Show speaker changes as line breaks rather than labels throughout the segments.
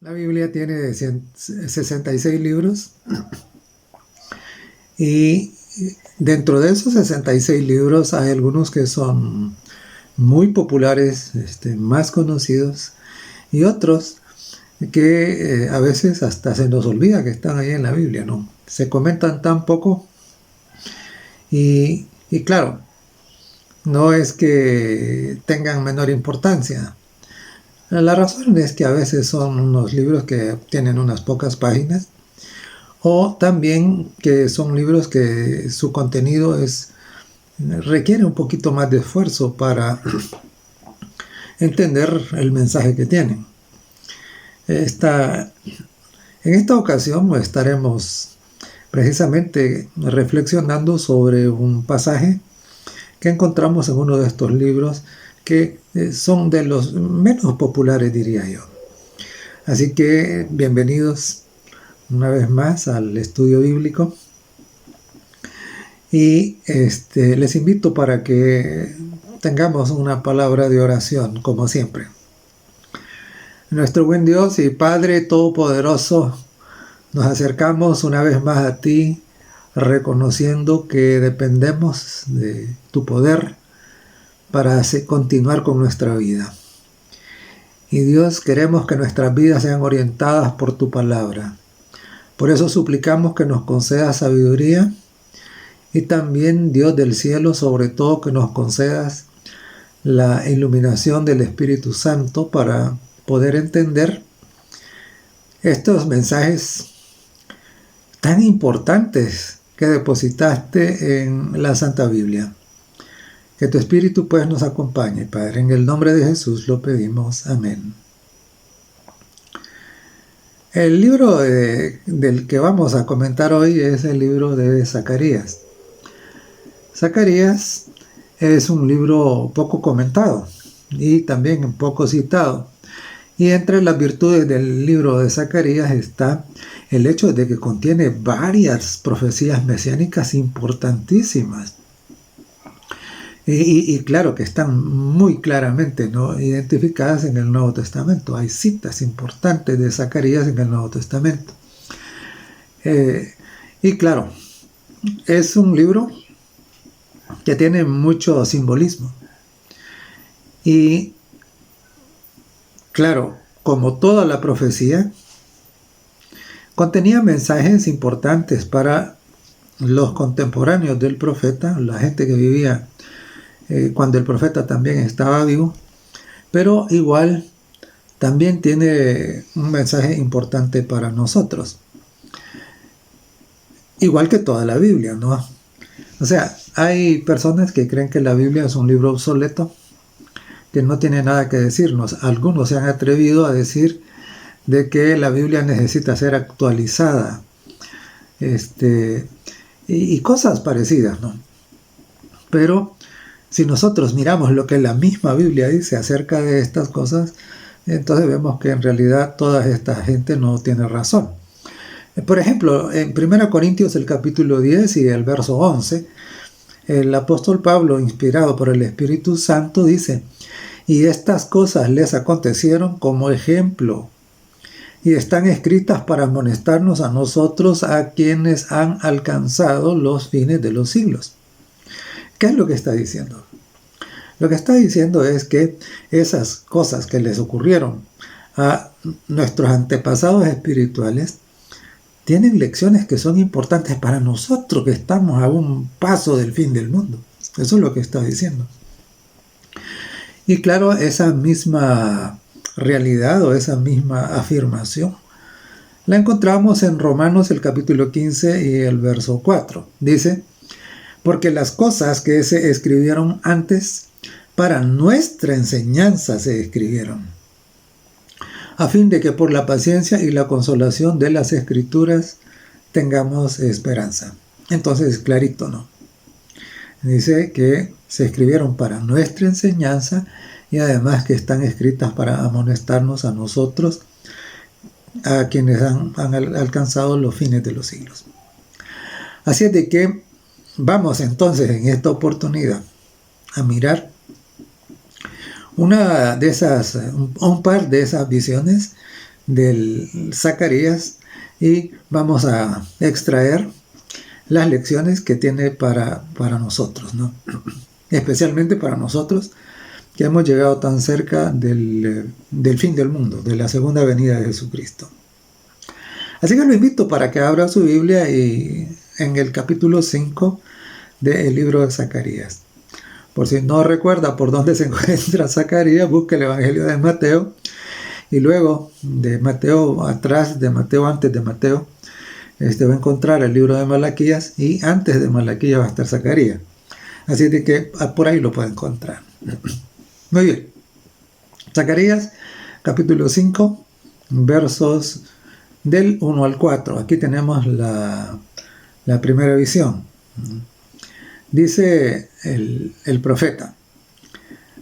La Biblia tiene 66 libros y dentro de esos 66 libros hay algunos que son muy populares, más conocidos, y otros que a veces hasta se nos olvida que están ahí en la Biblia, ¿no? Se comentan tan poco y claro, no es que tengan menor importancia. La razón es que a veces son unos libros que tienen unas pocas páginas o también que son libros que su contenido requiere un poquito más de esfuerzo para entender el mensaje que tienen. En esta ocasión estaremos precisamente reflexionando sobre un pasaje que encontramos en uno de estos libros que son de los menos populares, diría yo. Así que bienvenidos una vez más al estudio bíblico y les invito para que tengamos una palabra de oración, como siempre. Nuestro buen Dios y Padre Todopoderoso, nos acercamos una vez más a ti, reconociendo que dependemos de tu poder para continuar con nuestra vida. Y Dios, queremos que nuestras vidas sean orientadas por tu palabra. Por eso suplicamos que nos concedas sabiduría y también, Dios del cielo, sobre todo que nos concedas la iluminación del Espíritu Santo para poder entender estos mensajes tan importantes que depositaste en la Santa Biblia. Que tu Espíritu pues nos acompañe, Padre. En el nombre de Jesús lo pedimos. Amén. El libro del que vamos a comentar hoy es el libro de Zacarías. Zacarías es un libro poco comentado y también poco citado. Y entre las virtudes del libro de Zacarías está el hecho de que contiene varias profecías mesiánicas importantísimas. Y claro que están muy claramente, ¿no?, identificadas en el Nuevo Testamento. Hay citas importantes de Zacarías en el Nuevo Testamento. Y claro, es un libro que tiene mucho simbolismo. Y claro, como toda la profecía, contenía mensajes importantes para los contemporáneos del profeta, la gente que vivía cuando el profeta también estaba vivo, pero igual también tiene un mensaje importante para nosotros, igual que toda la Biblia, ¿no? O sea, hay personas que creen que la Biblia es un libro obsoleto, que no tiene nada que decirnos. Algunos se han atrevido a decir de que la Biblia necesita ser actualizada, y cosas parecidas, ¿no? Pero si nosotros miramos lo que la misma Biblia dice acerca de estas cosas, entonces vemos que en realidad toda esta gente no tiene razón. Por ejemplo, en 1 Corintios el capítulo 10 y el verso 11, el apóstol Pablo, inspirado por el Espíritu Santo, dice: y estas cosas les acontecieron como ejemplo, y están escritas para amonestarnos a nosotros, a quienes han alcanzado los fines de los siglos. ¿Qué es lo que está diciendo? Lo que está diciendo es que esas cosas que les ocurrieron a nuestros antepasados espirituales tienen lecciones que son importantes para nosotros, que estamos a un paso del fin del mundo. Eso es lo que está diciendo. Y claro, esa misma realidad o esa misma afirmación la encontramos en Romanos el capítulo 15 y el verso 4. Dice: porque las cosas que se escribieron antes para nuestra enseñanza se escribieron, a fin de que por la paciencia y la consolación de las Escrituras tengamos esperanza. Entonces, clarito, ¿no? Dice que se escribieron para nuestra enseñanza y además que están escritas para amonestarnos a nosotros, a quienes han alcanzado los fines de los siglos. Así es de que vamos entonces en esta oportunidad a mirar un par de esas visiones del Zacarías y vamos a extraer las lecciones que tiene para nosotros, ¿no? Especialmente para nosotros que hemos llegado tan cerca del fin del mundo, de la segunda venida de Jesucristo. Así que lo invito para que abra su Biblia y en el capítulo 5 del libro de Zacarías. Por si no recuerda por dónde se encuentra Zacarías, busque el Evangelio de Mateo y luego de Mateo, atrás de Mateo, antes de Mateo, va a encontrar el libro de Malaquías y antes de Malaquías va a estar Zacarías. Así de que por ahí lo puede encontrar. Muy bien. Zacarías, capítulo 5, versos del 1 al 4. Aquí tenemos la primera visión. Dice el profeta: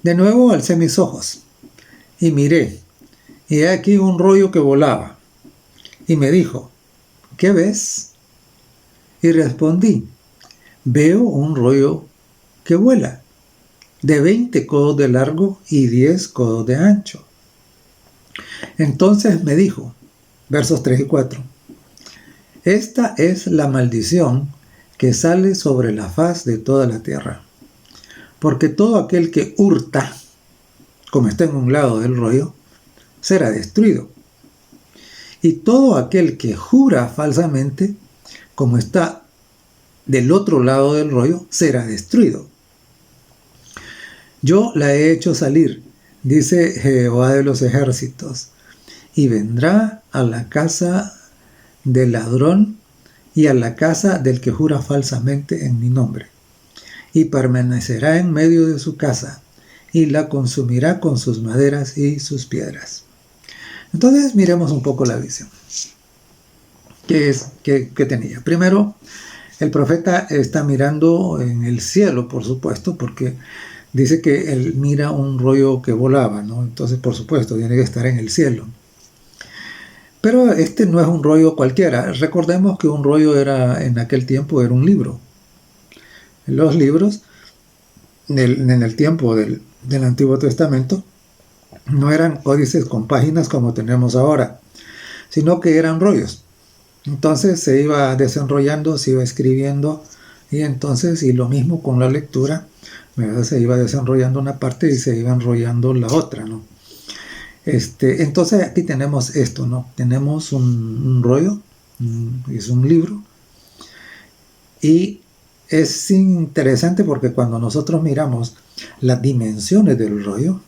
de nuevo alcé mis ojos y miré, y he aquí un rollo que volaba. Y me dijo: ¿qué ves? Y respondí: veo un rollo que vuela, de 20 codos de largo y 10 codos de ancho. Entonces me dijo, versos 3 y 4, esta es la maldición que sale sobre la faz de toda la tierra, porque todo aquel que hurta, como está en un lado del rollo, será destruido. Y todo aquel que jura falsamente, como está del otro lado del rollo, será destruido. Yo la he hecho salir, dice Jehová de los ejércitos, y vendrá a la casa del ladrón y a la casa del que jura falsamente en mi nombre, y permanecerá en medio de su casa, y la consumirá con sus maderas y sus piedras. Entonces miremos un poco la visión. ¿Qué tenía? Primero, el profeta está mirando en el cielo, por supuesto, porque dice que él mira un rollo que volaba, ¿no? Entonces, por supuesto, tiene que estar en el cielo. Pero este no es un rollo cualquiera. Recordemos que un rollo en aquel tiempo era un libro. Los libros, en el tiempo del Antiguo Testamento, no eran códices con páginas como tenemos ahora, sino que eran rollos. Entonces se iba desenrollando, se iba escribiendo, y entonces, y lo mismo con la lectura, ¿verdad? Se iba desenrollando una parte y se iba enrollando la otra, ¿no? Entonces aquí tenemos esto, ¿no? Tenemos un rollo, es un libro, y es interesante porque cuando nosotros miramos las dimensiones del rollo,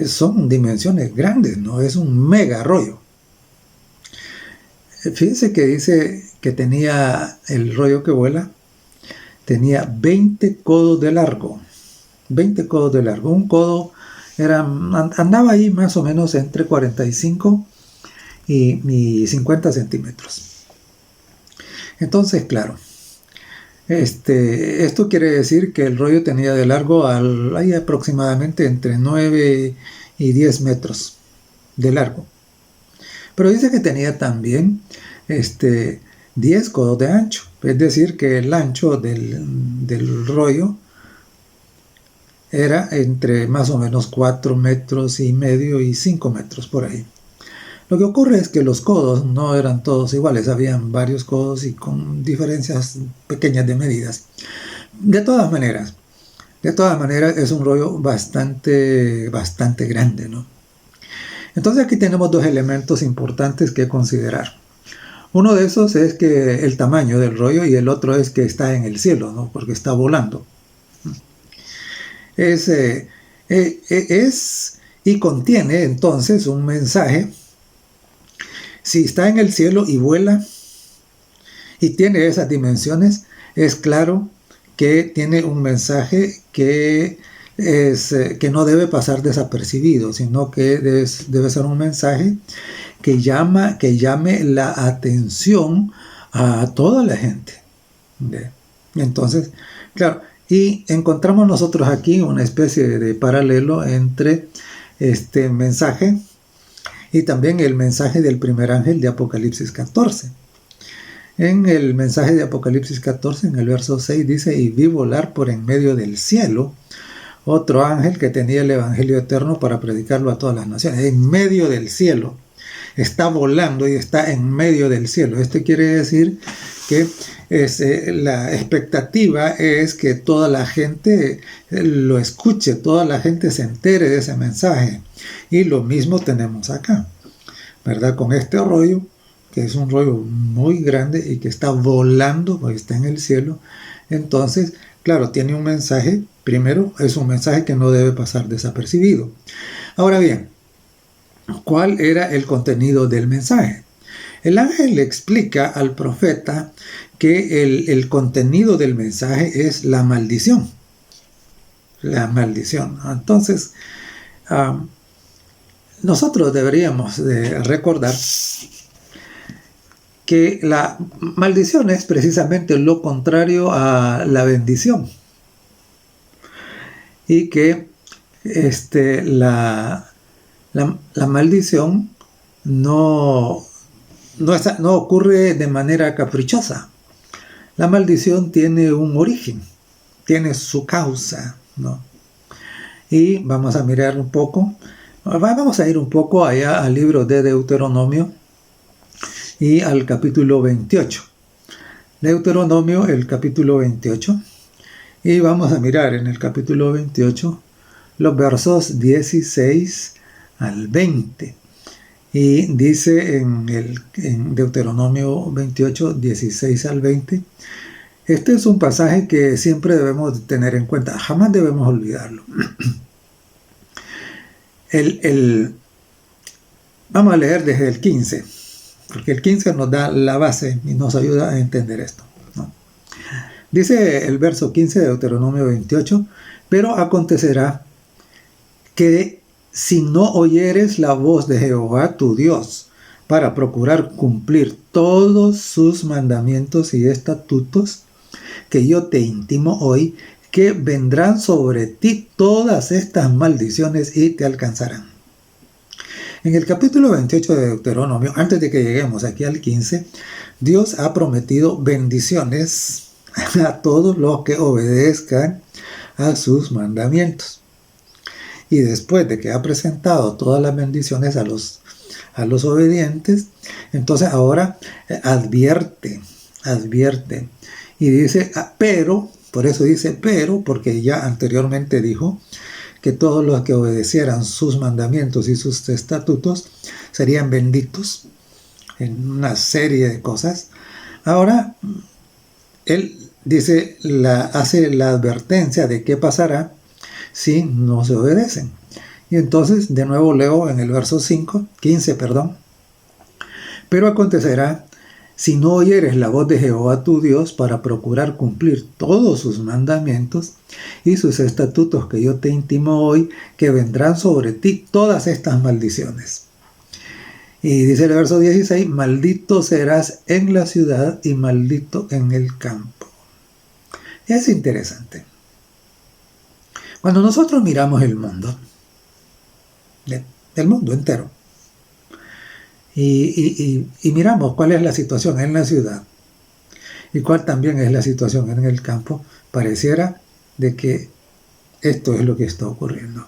son dimensiones grandes, ¿no? Es un mega rollo. Fíjense que dice que tenía el rollo que vuela, tenía 20 codos de largo. 20 codos de largo. Un codo andaba ahí más o menos entre 45 y 50 centímetros. Entonces, claro, esto quiere decir que el rollo tenía de largo ahí aproximadamente entre 9 y 10 metros de largo. Pero dice que tenía también 10 codos de ancho, es decir, que el ancho del rollo era entre más o menos 4 metros y medio y 5 metros por ahí. Lo que ocurre es que los codos no eran todos iguales, habían varios codos y con diferencias pequeñas de medidas. De todas maneras es un rollo bastante grande, ¿no? Entonces aquí tenemos dos elementos importantes que considerar. Uno de esos es que el tamaño del rollo y el otro es que está en el cielo, ¿no? Porque está volando. Y contiene entonces un mensaje. Si está en el cielo y vuela y tiene esas dimensiones, es claro que tiene un mensaje que no debe pasar desapercibido, sino que debe ser un mensaje que llame la atención a toda la gente. Entonces, claro, y encontramos nosotros aquí una especie de paralelo entre este mensaje y también el mensaje del primer ángel de Apocalipsis 14. En el mensaje de Apocalipsis 14, en el verso 6, dice: y vi volar por en medio del cielo otro ángel que tenía el evangelio eterno para predicarlo a todas las naciones. En medio del cielo. está volando y está en medio del cielo. Esto quiere decir que la expectativa es que toda la gente lo escuche, toda la gente se entere de ese mensaje. Y lo mismo tenemos acá, ¿verdad? Con este rollo, que es un rollo muy grande y que está volando, porque está en el cielo. Entonces, claro, tiene un mensaje. Primero, es un mensaje que no debe pasar desapercibido. Ahora bien, ¿cuál era el contenido del mensaje? El ángel le explica al profeta que el contenido del mensaje es la maldición. La maldición. Entonces, nosotros deberíamos de recordar que la maldición es precisamente lo contrario a la bendición. Y que la maldición no ocurre de manera caprichosa. La maldición tiene un origen, tiene su causa, ¿no? Y vamos a mirar un poco, vamos a ir un poco allá al libro de Deuteronomio y al capítulo 28. Deuteronomio, el capítulo 28. Y vamos a mirar en el capítulo 28 los versos 16 al 20. Y dice en Deuteronomio 28, 16 al 20, este es un pasaje que siempre debemos tener en cuenta, jamás debemos olvidarlo. Vamos a leer desde el 15, porque el 15 nos da la base y nos ayuda a entender esto, ¿no? Dice el verso 15 de Deuteronomio 28, pero acontecerá que si no oyeres la voz de Jehová tu Dios para procurar cumplir todos sus mandamientos y estatutos que yo te intimo hoy, que vendrán sobre ti todas estas maldiciones y te alcanzarán. En el capítulo 28 de Deuteronomio, antes de que lleguemos aquí al 15, Dios ha prometido bendiciones a todos los que obedezcan a sus mandamientos. Y después de que ha presentado todas las bendiciones a los obedientes, entonces ahora advierte. Y dice, pero, por eso dice, pero, porque ya anteriormente dijo que todos los que obedecieran sus mandamientos y sus estatutos serían benditos en una serie de cosas. Ahora, él dice, hace la advertencia de qué pasará si no se obedecen. Y entonces, de nuevo leo en el verso 15, pero acontecerá, si no oyeres la voz de Jehová tu Dios para procurar cumplir todos sus mandamientos y sus estatutos que yo te intimo hoy, que vendrán sobre ti todas estas maldiciones. Y dice el verso 16, maldito serás en la ciudad y maldito en el campo. Es interesante. Cuando nosotros miramos el mundo, el mundo entero, y miramos cuál es la situación en la ciudad y cuál también es la situación en el campo, pareciera de que esto es lo que está ocurriendo.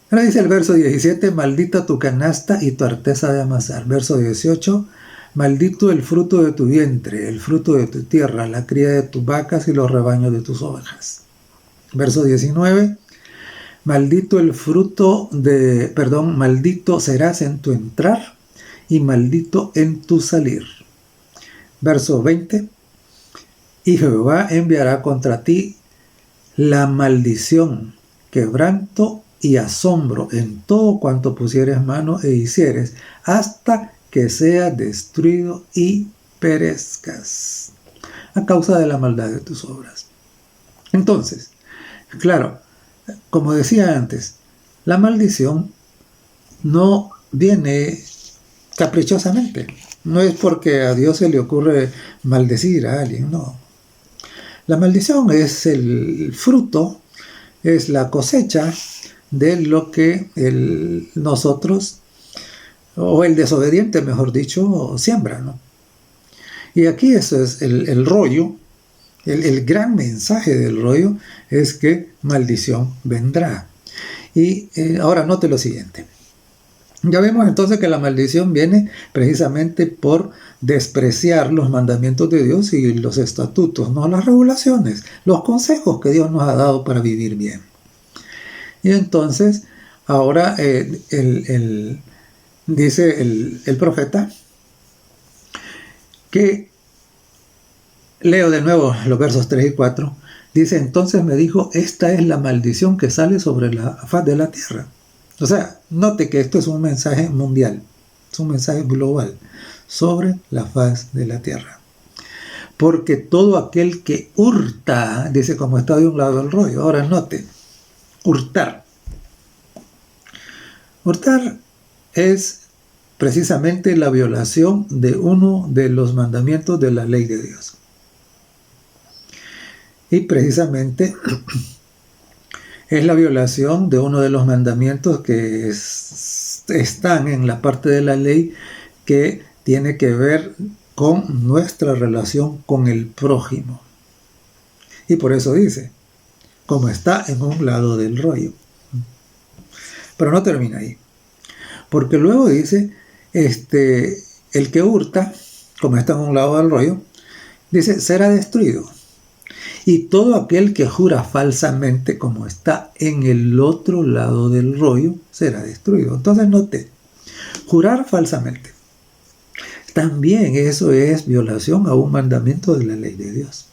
Ahora dice el verso 17, maldita tu canasta y tu arteza de amasar. Verso 18, maldito el fruto de tu vientre, el fruto de tu tierra, la cría de tus vacas y los rebaños de tus ovejas. Verso 19, maldito serás en tu entrar y maldito en tu salir. Verso 20, y Jehová enviará contra ti la maldición, quebranto y asombro en todo cuanto pusieres mano e hicieres, hasta que seas destruido y perezcas, a causa de la maldad de tus obras. Entonces, claro, como decía antes, la maldición no viene caprichosamente. No es porque a Dios se le ocurre maldecir a alguien, no. La maldición es el fruto, es la cosecha de lo que nosotros, o el desobediente, mejor dicho, siembra, ¿no? Y aquí eso es el rollo. El gran mensaje del rollo es que maldición vendrá. Y ahora note lo siguiente. Ya vemos entonces que la maldición viene precisamente por despreciar los mandamientos de Dios y los estatutos, no las regulaciones, los consejos que Dios nos ha dado para vivir bien. Y entonces, ahora dice el profeta que, leo de nuevo los versos 3 y 4, dice: entonces me dijo, esta es la maldición que sale sobre la faz de la tierra. O sea, note que esto es un mensaje mundial, es un mensaje global sobre la faz de la tierra. Porque todo aquel que hurta, dice, como está de un lado el rollo. Ahora note, hurtar. Hurtar es precisamente la violación de uno de los mandamientos de la ley de Dios. Y precisamente es la violación de uno de los mandamientos que están en la parte de la ley que tiene que ver con nuestra relación con el prójimo. Y por eso dice, como está en un lado del rollo. Pero no termina ahí. Porque luego dice, el que hurta, como está en un lado del rollo, dice, será destruido. Y todo aquel que jura falsamente, como está en el otro lado del rollo, será destruido. Entonces note, jurar falsamente. También eso es violación a un mandamiento de la ley de Dios.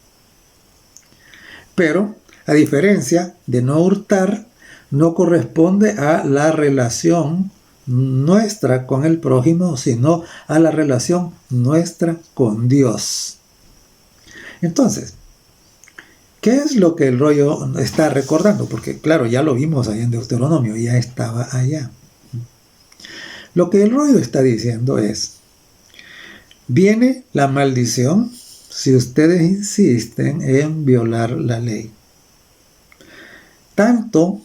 Pero, a diferencia de no hurtar, no corresponde a la relación nuestra con el prójimo, sino a la relación nuestra con Dios. Entonces, ¿qué es lo que el rollo está recordando? Porque claro, ya lo vimos ahí en Deuteronomio, ya estaba allá. Lo que el rollo está diciendo es, viene la maldición si ustedes insisten en violar la ley. Tanto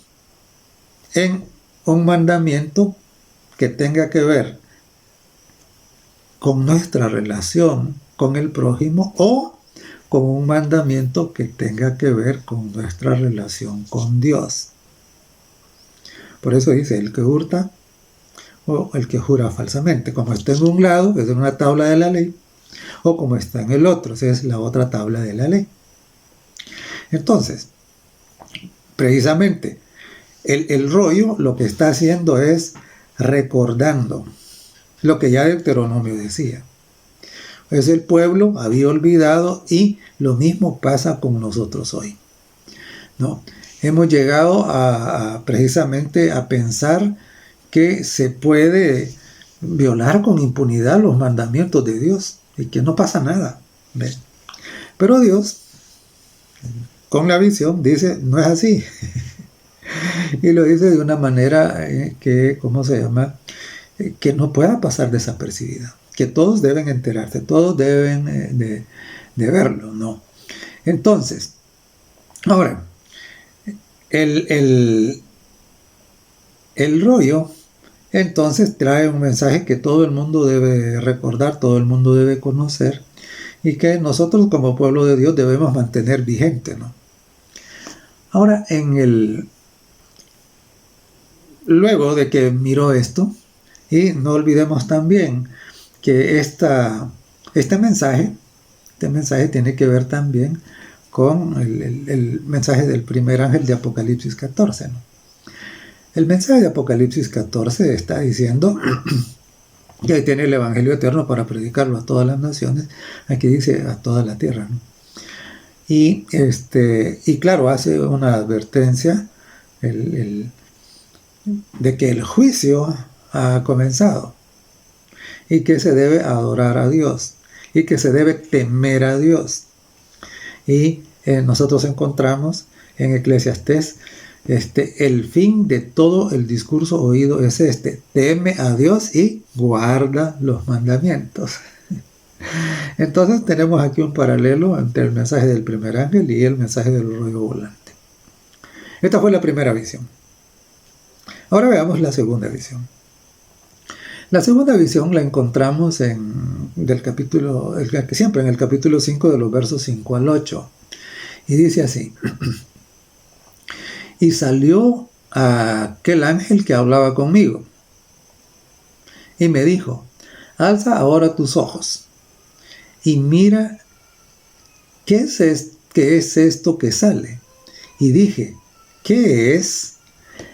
en un mandamiento que tenga que ver con nuestra relación con el prójimo o con un mandamiento que tenga que ver con nuestra relación con Dios. Por eso dice, el que hurta o el que jura falsamente, como está en un lado, es en una tabla de la ley, o como está en el otro, esa es la otra tabla de la ley. Entonces, precisamente, el rollo lo que está haciendo es recordando lo que ya Deuteronomio decía. Pues el pueblo había olvidado y lo mismo pasa con nosotros hoy, ¿no? Hemos llegado precisamente a pensar que se puede violar con impunidad los mandamientos de Dios y que no pasa nada, ¿ve? Pero Dios, con la visión, dice, no es así. Y lo dice de una manera que, ¿cómo se llama? Que no pueda pasar desapercibida. Que todos deben enterarse, todos deben de verlo, ¿no? Entonces, ahora, el rollo, entonces trae un mensaje que todo el mundo debe recordar, todo el mundo debe conocer, y que nosotros como pueblo de Dios debemos mantener vigente, ¿no? Ahora, luego de que miró esto, y no olvidemos también que este mensaje tiene que ver también con el mensaje del primer ángel de Apocalipsis 14, ¿no? El mensaje de Apocalipsis 14 está diciendo que tiene el Evangelio eterno para predicarlo a todas las naciones. Aquí dice a toda la tierra, ¿no? Y claro, hace una advertencia de que el juicio ha comenzado y que se debe adorar a Dios y que se debe temer a Dios. Y nosotros encontramos en Eclesiastés el fin de todo el discurso oído es teme a Dios y guarda los mandamientos. Entonces tenemos aquí un paralelo entre el mensaje del primer ángel y el mensaje del rollo volante. Esta fue la primera visión. Ahora veamos la segunda visión. La segunda visión la encontramos siempre en el capítulo 5 de los versos 5 al 8. Y dice así: y salió aquel ángel que hablaba conmigo. y me dijo, alza ahora tus ojos y mira qué es esto que sale. Y dije, ¿qué es?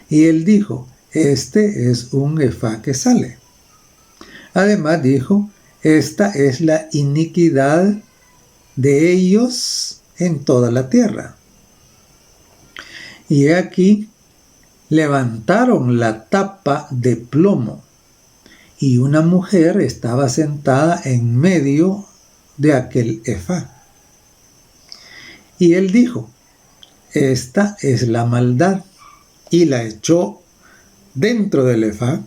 Y él dijo, este es un efá que sale. Además dijo, esta es la iniquidad de ellos en toda la tierra. Y he aquí, levantaron la tapa de plomo, y una mujer estaba sentada en medio de aquel efá. Y él dijo, esta es la maldad, y la echó dentro del efá,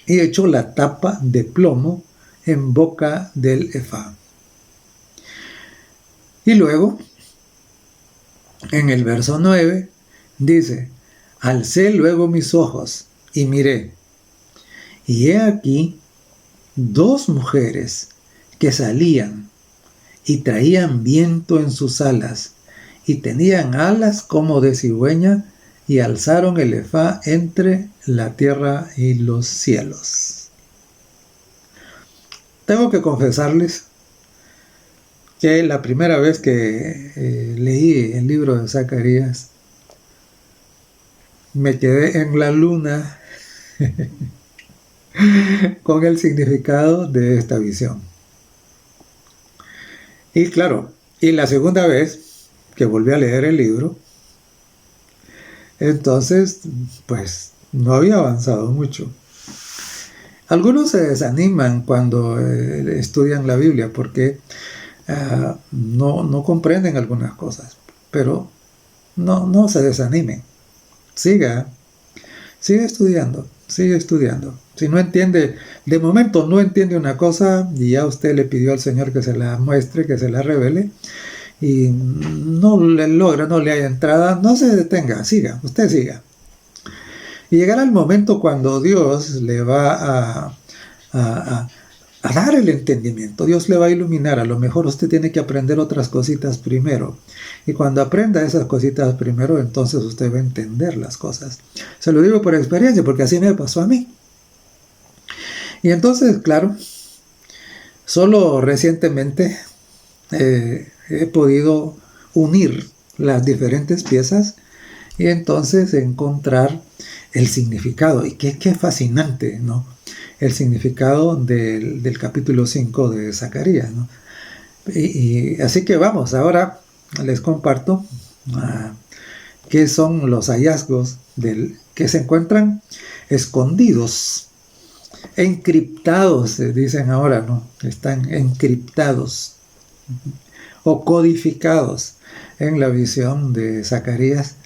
y echó la tapa de plomo en boca del efá. Y luego, en el verso 9, dice, alcé luego mis ojos y miré, y he aquí 2 mujeres que salían y traían viento en sus alas, y tenían alas como de cigüeña, y alzaron el efá entre la tierra y los cielos. Tengo que confesarles que la primera vez que leí el libro de Zacarías, me quedé en la luna con el significado de esta visión. Y claro, y la segunda vez que volví a leer el libro, entonces, pues, no había avanzado mucho. Algunos se desaniman cuando estudian la Biblia porque no comprenden algunas cosas, pero no se desanimen. Siga estudiando. Si no entiende, de momento no entiende una cosa y ya usted le pidió al Señor que se la muestre, que se la revele, y no le logra, no le haya entrada, no se detenga, usted siga. Y llegará el momento cuando Dios le va a dar el entendimiento, Dios le va a iluminar. A lo mejor usted tiene que aprender otras cositas primero, y cuando aprenda esas cositas primero, entonces usted va a entender las cosas. Se lo digo por experiencia, porque así me pasó a mí. Y entonces, claro, solo recientemente he podido unir las diferentes piezas y entonces encontrar el significado. Y qué fascinante, ¿no? El significado del capítulo 5 de Zacarías, ¿no? Y así que vamos, ahora les comparto qué son los hallazgos que se encuentran escondidos, encriptados, se dicen ahora, ¿no? Están encriptados o codificados en la visión de Zacarías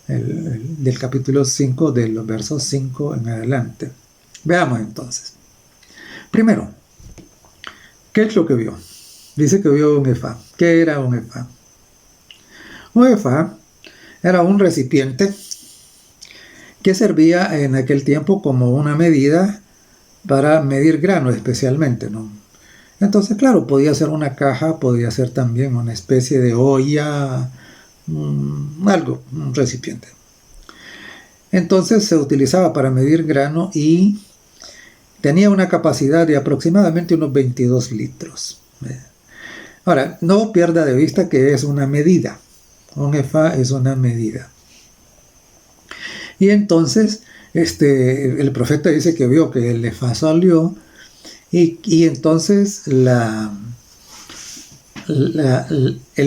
del capítulo 5, de los versos 5 en adelante. Veamos entonces. Primero, ¿qué es lo que vio? Dice que vio un efá. ¿Qué era un efá? Un efá era un recipiente que servía en aquel tiempo como una medida para medir grano especialmente, ¿no? Entonces, claro, podía ser una caja, podía ser también una especie de olla, algo, un recipiente. Entonces se utilizaba para medir grano y tenía una capacidad de aproximadamente unos 22 litros. Ahora, no pierda de vista que es una medida. Un efá es una medida. Y entonces el profeta dice que vio que el efá salió y entonces el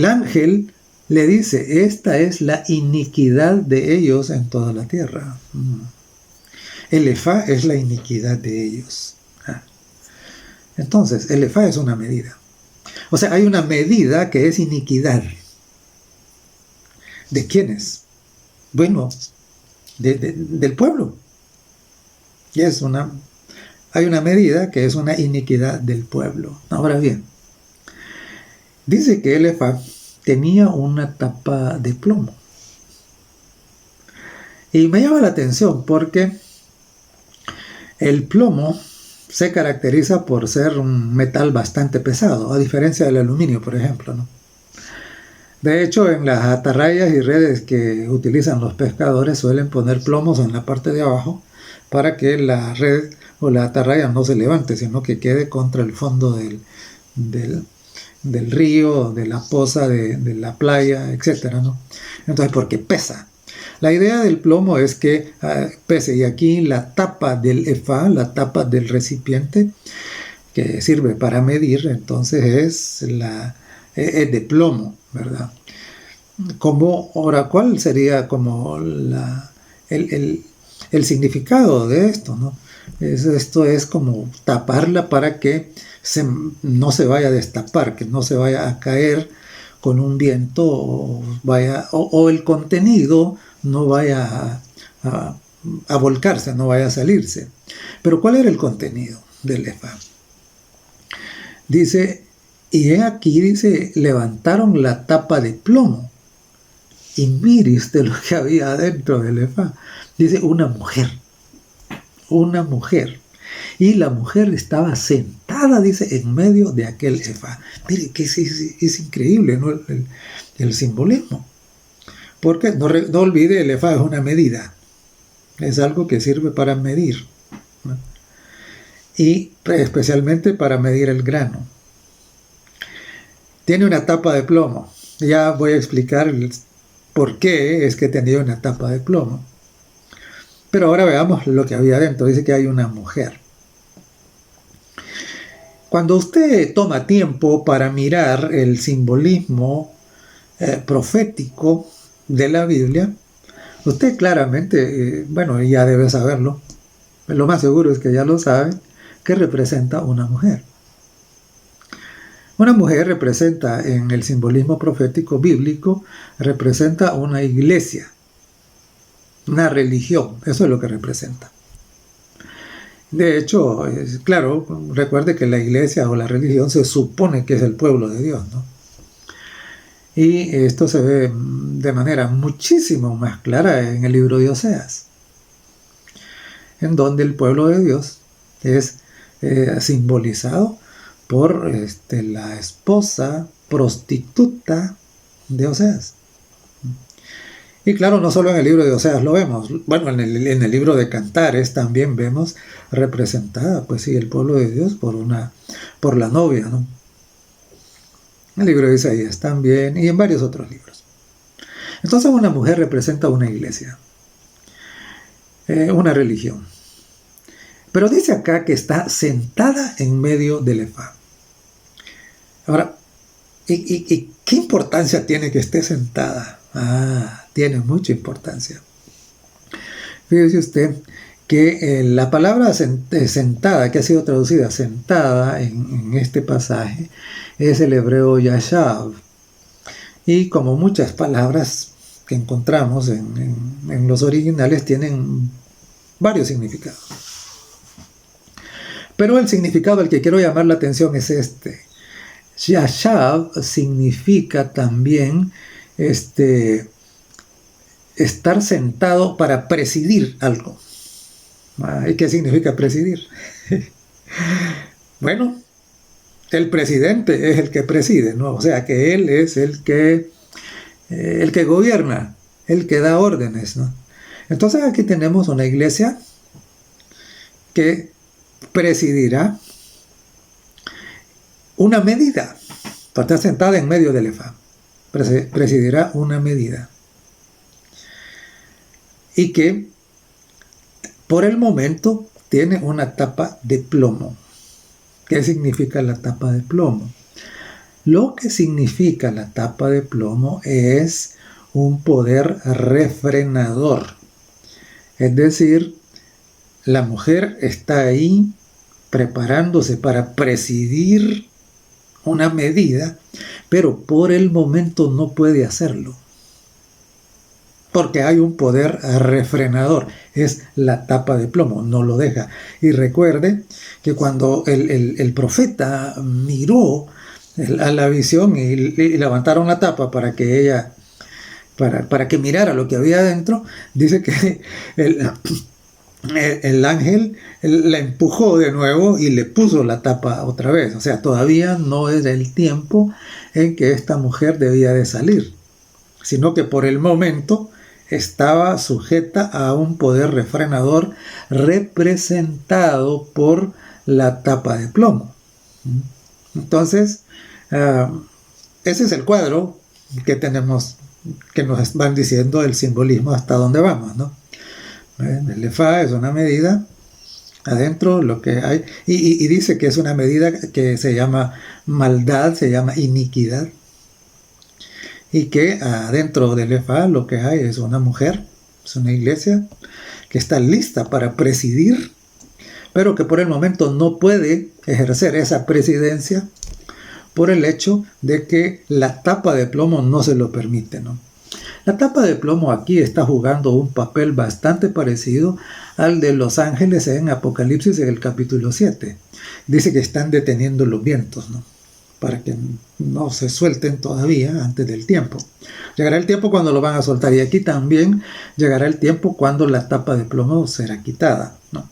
ángel le dice, esta es la iniquidad de ellos en toda la tierra. El efá es la iniquidad de ellos. Entonces, el efá es una medida. O sea, hay una medida que es iniquidad. ¿De quiénes? Bueno, del pueblo. Y hay una medida que es una iniquidad del pueblo. Ahora bien, dice que el efá tenía una tapa de plomo. Y me llama la atención porque el plomo se caracteriza por ser un metal bastante pesado, a diferencia del aluminio, por ejemplo, ¿no? De hecho, en las atarrayas y redes que utilizan los pescadores suelen poner plomos en la parte de abajo para que la red o la atarraya no se levante, sino que quede contra el fondo del, del río, de la poza, de la playa, etcétera, ¿no? Entonces, porque pesa. La idea del plomo es que pese, y aquí la tapa del efá, la tapa del recipiente, que sirve para medir, entonces es de plomo, ¿verdad? Ahora, ¿cuál sería como el significado de esto, ¿no? Esto es como taparla para que no se vaya a destapar, que no se vaya a caer con un viento o el contenido no vaya a volcarse, no vaya a salirse. Pero ¿cuál era el contenido del efá? Dice, y he aquí, dice, levantaron la tapa de plomo y miris de lo que había dentro del efá. Dice, una mujer. Y la mujer estaba sentada, dice, en medio de aquel efá. Mire, que es increíble, ¿no? El simbolismo. Porque no olvide, el efá es una medida. Es algo que sirve para medir, ¿no? Y especialmente para medir el grano. Tiene una tapa de plomo. Ya voy a explicar por qué es que tenía una tapa de plomo. Pero ahora veamos lo que había dentro. Dice que hay una mujer. Cuando usted toma tiempo para mirar el simbolismo profético de la Biblia, usted claramente, bueno, ya debe saberlo, lo más seguro es que ya lo sabe, que representa una mujer. Una mujer representa, en el simbolismo profético bíblico, representa una iglesia, una religión, eso es lo que representa. De hecho, claro, recuerde que la iglesia o la religión se supone que es el pueblo de Dios, ¿no? Y esto se ve de manera muchísimo más clara en el libro de Oseas, en donde el pueblo de Dios es simbolizado por la esposa prostituta de Oseas. Y claro, no solo en el libro de Oseas lo vemos, bueno, en el libro de Cantares también vemos representada, pues sí, el pueblo de Dios por la novia, ¿no? En el libro de Isaías también, y en varios otros libros. Entonces una mujer representa una iglesia, una religión. Pero dice acá que está sentada en medio del efá. Ahora, ¿y qué importancia tiene que esté sentada? Tiene mucha importancia. Fíjese usted que la palabra sentada, que ha sido traducida sentada en este pasaje, es el hebreo yashav. Y como muchas palabras que encontramos en los originales tienen varios significados. Pero el significado al que quiero llamar la atención es este. Yashav significa también estar sentado para presidir algo. ¿Y qué significa presidir? Bueno, el presidente es el que preside, ¿no? O sea que él es el que gobierna, el que da órdenes, ¿no? Entonces aquí tenemos una iglesia que presidirá una medida. Está sentada en medio del efá. Presidirá una medida. Y que por el momento tiene una tapa de plomo. ¿Qué significa la tapa de plomo? Lo que significa la tapa de plomo es un poder refrenador. Es decir, la mujer está ahí preparándose para presidir una medida, pero por el momento no puede hacerlo. Porque hay un poder refrenador, es la tapa de plomo, no lo deja. Y recuerde que cuando el profeta miró a la visión y levantaron la tapa para que ella, para que mirara lo que había adentro, dice que el ángel la empujó de nuevo y le puso la tapa otra vez. O sea, todavía no es el tiempo en que esta mujer debía de salir, sino que por el momento estaba sujeta a un poder refrenador representado por la tapa de plomo. Entonces, ese es el cuadro que tenemos, que nos van diciendo el simbolismo hasta dónde vamos, ¿no? El Efa es una medida, adentro lo que hay, y dice que es una medida que se llama maldad, se llama iniquidad, y que adentro del Efa lo que hay es una mujer, es una iglesia que está lista para presidir, pero que por el momento no puede ejercer esa presidencia por el hecho de que la tapa de plomo no se lo permite, ¿no? La tapa de plomo aquí está jugando un papel bastante parecido al de los ángeles en Apocalipsis en el capítulo 7. Dice que están deteniendo los vientos, ¿no? Para que no se suelten todavía antes del tiempo. Llegará el tiempo cuando lo van a soltar, y aquí también llegará el tiempo cuando la tapa de plomo será quitada, ¿no?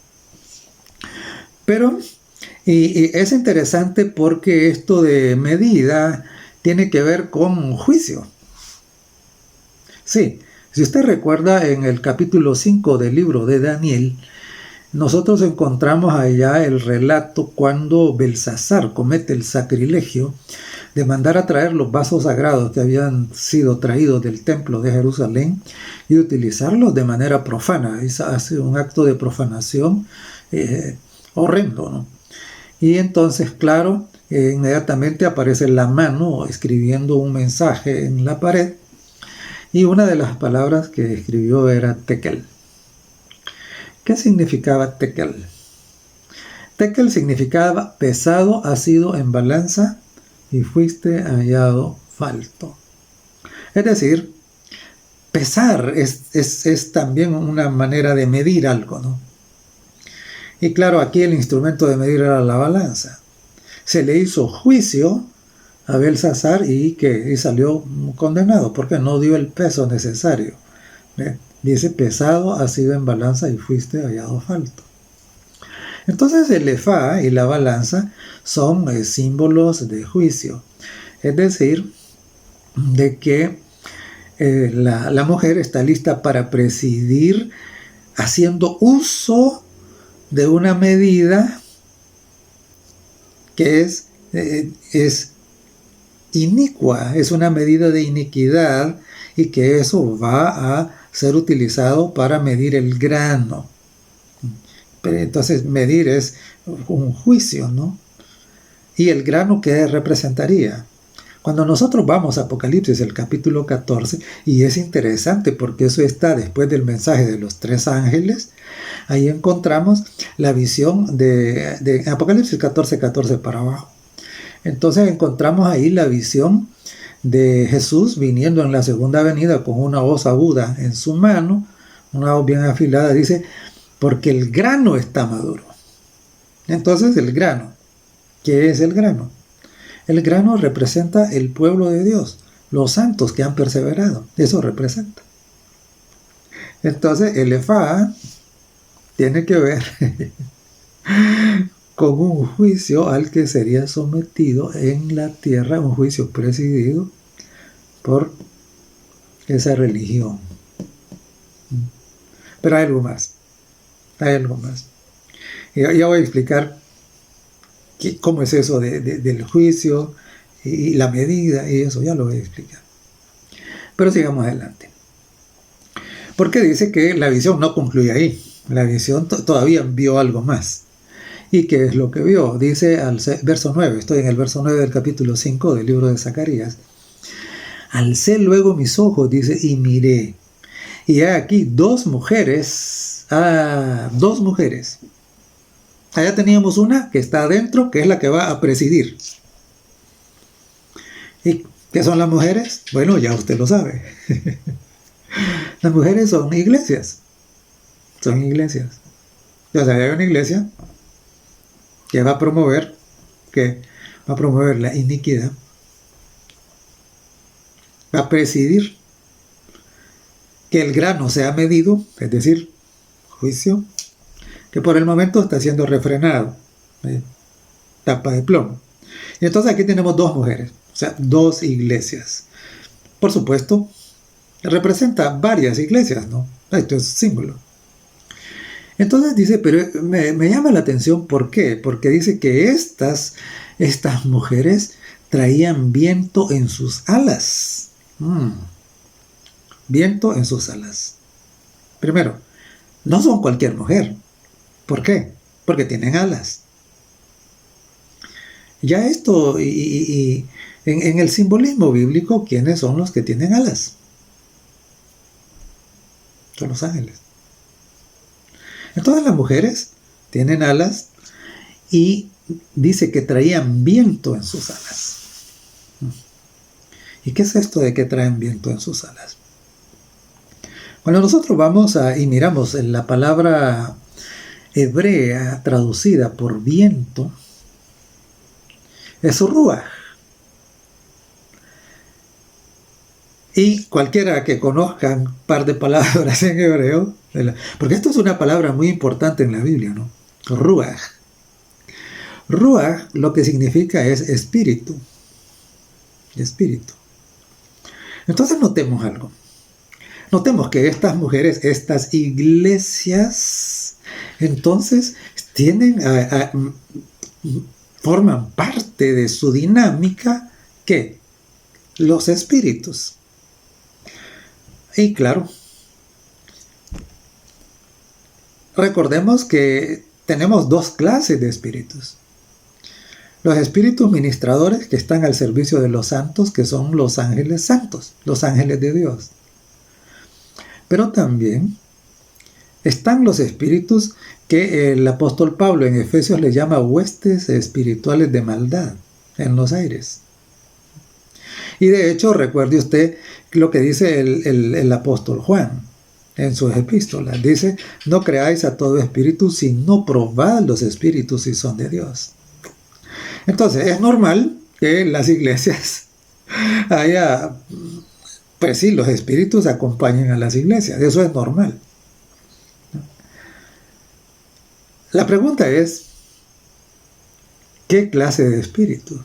Pero y es interesante porque esto de medida tiene que ver con juicio. Sí, si usted recuerda, en el capítulo 5 del libro de Daniel, nosotros encontramos allá el relato cuando Belsasar comete el sacrilegio de mandar a traer los vasos sagrados que habían sido traídos del templo de Jerusalén y utilizarlos de manera profana. Hace un acto de profanación horrendo, ¿no? Y entonces, claro, inmediatamente aparece la mano escribiendo un mensaje en la pared, y una de las palabras que escribió era tekel. ¿Qué significaba tekel? Tekel significaba pesado has sido en balanza y fuiste hallado falto. Es decir, pesar es también una manera de medir algo, ¿no? Y claro, aquí el instrumento de medir era la balanza. Se le hizo juicio a Belsasar y salió condenado porque no dio el peso necesario. Dice, pesado has sido en balanza y fuiste hallado falto. Entonces el Efa y la balanza son símbolos de juicio. Es decir, de que la mujer está lista para presidir haciendo uso de una medida que es inicua, es una medida de iniquidad, y que eso va a ser utilizado para medir el grano. Pero entonces medir es un juicio, ¿no? ¿Y el grano qué representaría? Cuando nosotros vamos a Apocalipsis, el capítulo 14, y es interesante porque eso está después del mensaje de los 3 ángeles, ahí encontramos la visión de Apocalipsis 14, 14 para abajo. Entonces encontramos ahí la visión de Jesús viniendo en la segunda venida con una hoz aguda en su mano, una hoz bien afilada, dice, porque el grano está maduro. Entonces el grano, ¿qué es el grano? El grano representa el pueblo de Dios, los santos que han perseverado, eso representa. Entonces el Efa tiene que ver con un juicio al que sería sometido en la tierra, un juicio presidido por esa religión. Pero hay algo más, Y ya voy a explicar cómo es eso del juicio y la medida, y eso ya lo voy a explicar. Pero sigamos adelante. Porque dice que la visión no concluye ahí, la visión todavía vio algo más. ¿Y qué es lo que vio? Dice al verso 9, estoy en el verso 9 del capítulo 5 del libro de Zacarías. Alcé luego mis ojos, dice, y miré. Y hay aquí 2 mujeres. 2 mujeres. Allá teníamos una que está adentro, que es la que va a presidir. ¿Y qué son las mujeres? Bueno, ya usted lo sabe. Las mujeres son iglesias. Son iglesias. O sea, hay una iglesia que va a promover la iniquidad, va a presidir que el grano sea medido, es decir, juicio, que por el momento está siendo refrenado, tapa de plomo. Y entonces aquí tenemos 2 mujeres, o sea, 2 iglesias. Por supuesto, representa varias iglesias, ¿no? Esto es símbolo. Entonces dice, pero me llama la atención, ¿por qué? Porque dice que estas mujeres traían viento en sus alas. Viento en sus alas. Primero, no son cualquier mujer. ¿Por qué? Porque tienen alas. Ya esto, y en el simbolismo bíblico, ¿quiénes son los que tienen alas? Son los ángeles. Entonces las mujeres tienen alas y dice que traían viento en sus alas. ¿Y qué es esto de que traen viento en sus alas? Cuando nosotros vamos y miramos en la palabra hebrea traducida por viento, es ruaj. Y cualquiera que conozca un par de palabras en hebreo, porque esto es una palabra muy importante en la Biblia, ¿no? Ruaj. Ruaj lo que significa es espíritu. Espíritu. Entonces notemos algo. Notemos que estas mujeres, estas iglesias, entonces forman parte de su dinámica, ¿qué? Los espíritus. Y claro, recordemos que tenemos dos clases de espíritus. Los espíritus ministradores que están al servicio de los santos, que son los ángeles santos, los ángeles de Dios. Pero también están los espíritus que el apóstol Pablo en Efesios le llama huestes espirituales de maldad en los aires. Y de hecho, recuerde usted lo que dice el apóstol Juan en sus epístolas. Dice, no creáis a todo espíritu, sino probad los espíritus si son de Dios. Entonces, es normal que en las iglesias haya, pues sí, los espíritus acompañen a las iglesias. Eso es normal. La pregunta es, ¿qué clase de espíritu?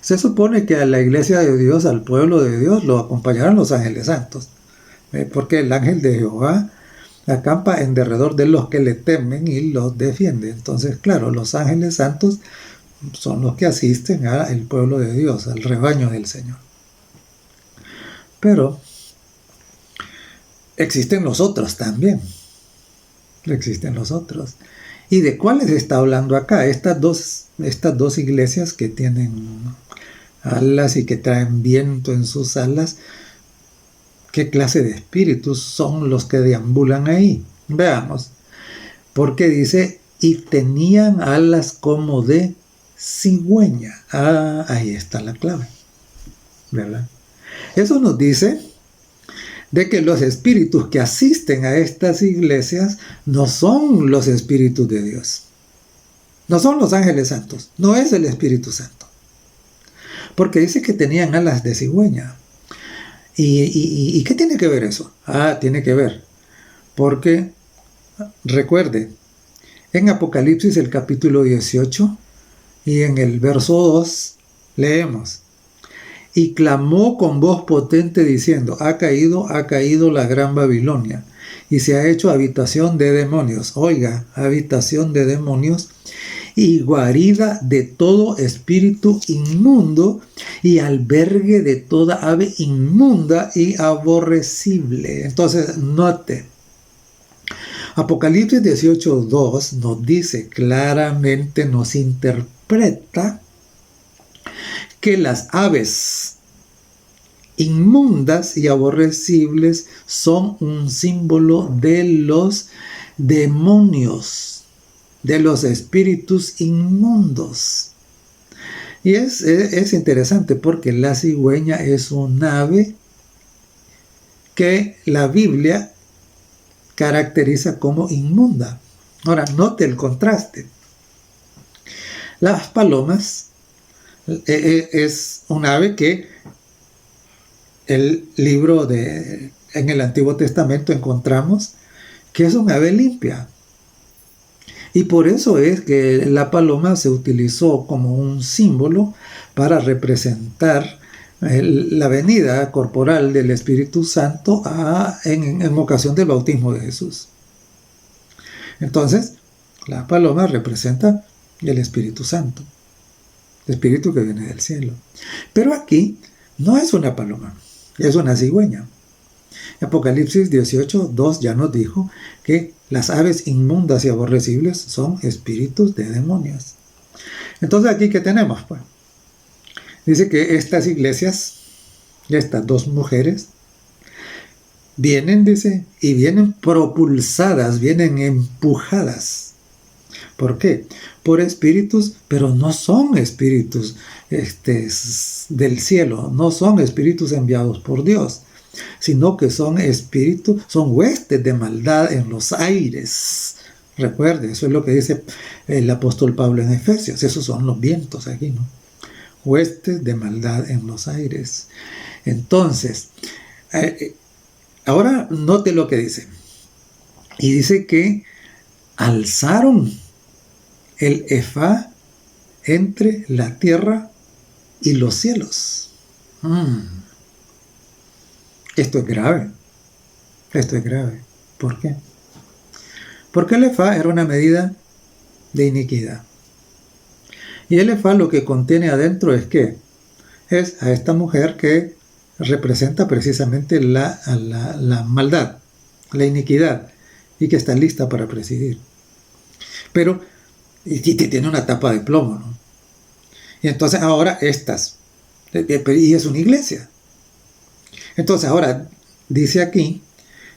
Se supone que a la iglesia de Dios, al pueblo de Dios, lo acompañarán los ángeles santos. Porque el ángel de Jehová acampa en derredor de los que le temen y los defiende. Entonces, claro, los ángeles santos son los que asisten al pueblo de Dios, al rebaño del Señor. Pero existen los otros también. Existen los otros. ¿Y de cuáles está hablando acá? Estas dos iglesias que tienen alas y que traen viento en sus alas, ¿qué clase de espíritus son los que deambulan ahí? Veamos. Porque dice, y tenían alas como de cigüeña. Ahí está la clave, ¿verdad? Eso nos dice de que los espíritus que asisten a estas iglesias no son los espíritus de Dios. No son los ángeles santos. No es el Espíritu Santo. Porque dice que tenían alas de cigüeña. ¿Y qué tiene que ver eso? Tiene que ver. Porque, recuerde, en Apocalipsis el capítulo 18 y en el verso 2 leemos, y clamó con voz potente diciendo, ha caído la gran Babilonia, y se ha hecho habitación de demonios. Oiga, habitación de demonios, y guarida de todo espíritu inmundo, y albergue de toda ave inmunda y aborrecible. Entonces, note, Apocalipsis 18:2 nos dice claramente, nos interpreta que las aves inmundas y aborrecibles son un símbolo de los demonios, de los espíritus inmundos. Y es interesante porque la cigüeña es un ave que la Biblia caracteriza como inmunda. Ahora, note el contraste. Las palomas es un ave que en el Antiguo Testamento encontramos que es un ave limpia. Y por eso es que la paloma se utilizó como un símbolo para representar la venida corporal del Espíritu Santo en ocasión del bautismo de Jesús. Entonces, la paloma representa el Espíritu Santo, el Espíritu que viene del cielo. Pero aquí no es una paloma, es una cigüeña. Apocalipsis 18:2 ya nos dijo que las aves inmundas y aborrecibles son espíritus de demonios. Entonces, ¿aquí qué tenemos? Pues, dice que estas iglesias, estas dos mujeres, vienen, dice, y vienen propulsadas, vienen empujadas. ¿Por qué? Por espíritus, pero no son espíritus del cielo, no son espíritus enviados por Dios, sino que son espíritus, son huestes de maldad en los aires. Recuerde, eso es lo que dice el apóstol Pablo en Efesios, esos son los vientos aquí, ¿no? Huestes de maldad en los aires. Entonces, ahora note lo que dice. Y dice que alzaron el efá entre la tierra y los cielos. Esto es grave. Esto es grave. ¿Por qué? Porque el efá era una medida de iniquidad. Y el efá lo que contiene adentro es ¿qué? Es a esta mujer que representa precisamente la maldad, la iniquidad, y que está lista para presidir. Pero y tiene una tapa de plomo, ¿no? Y entonces ahora y es una iglesia. Entonces ahora dice aquí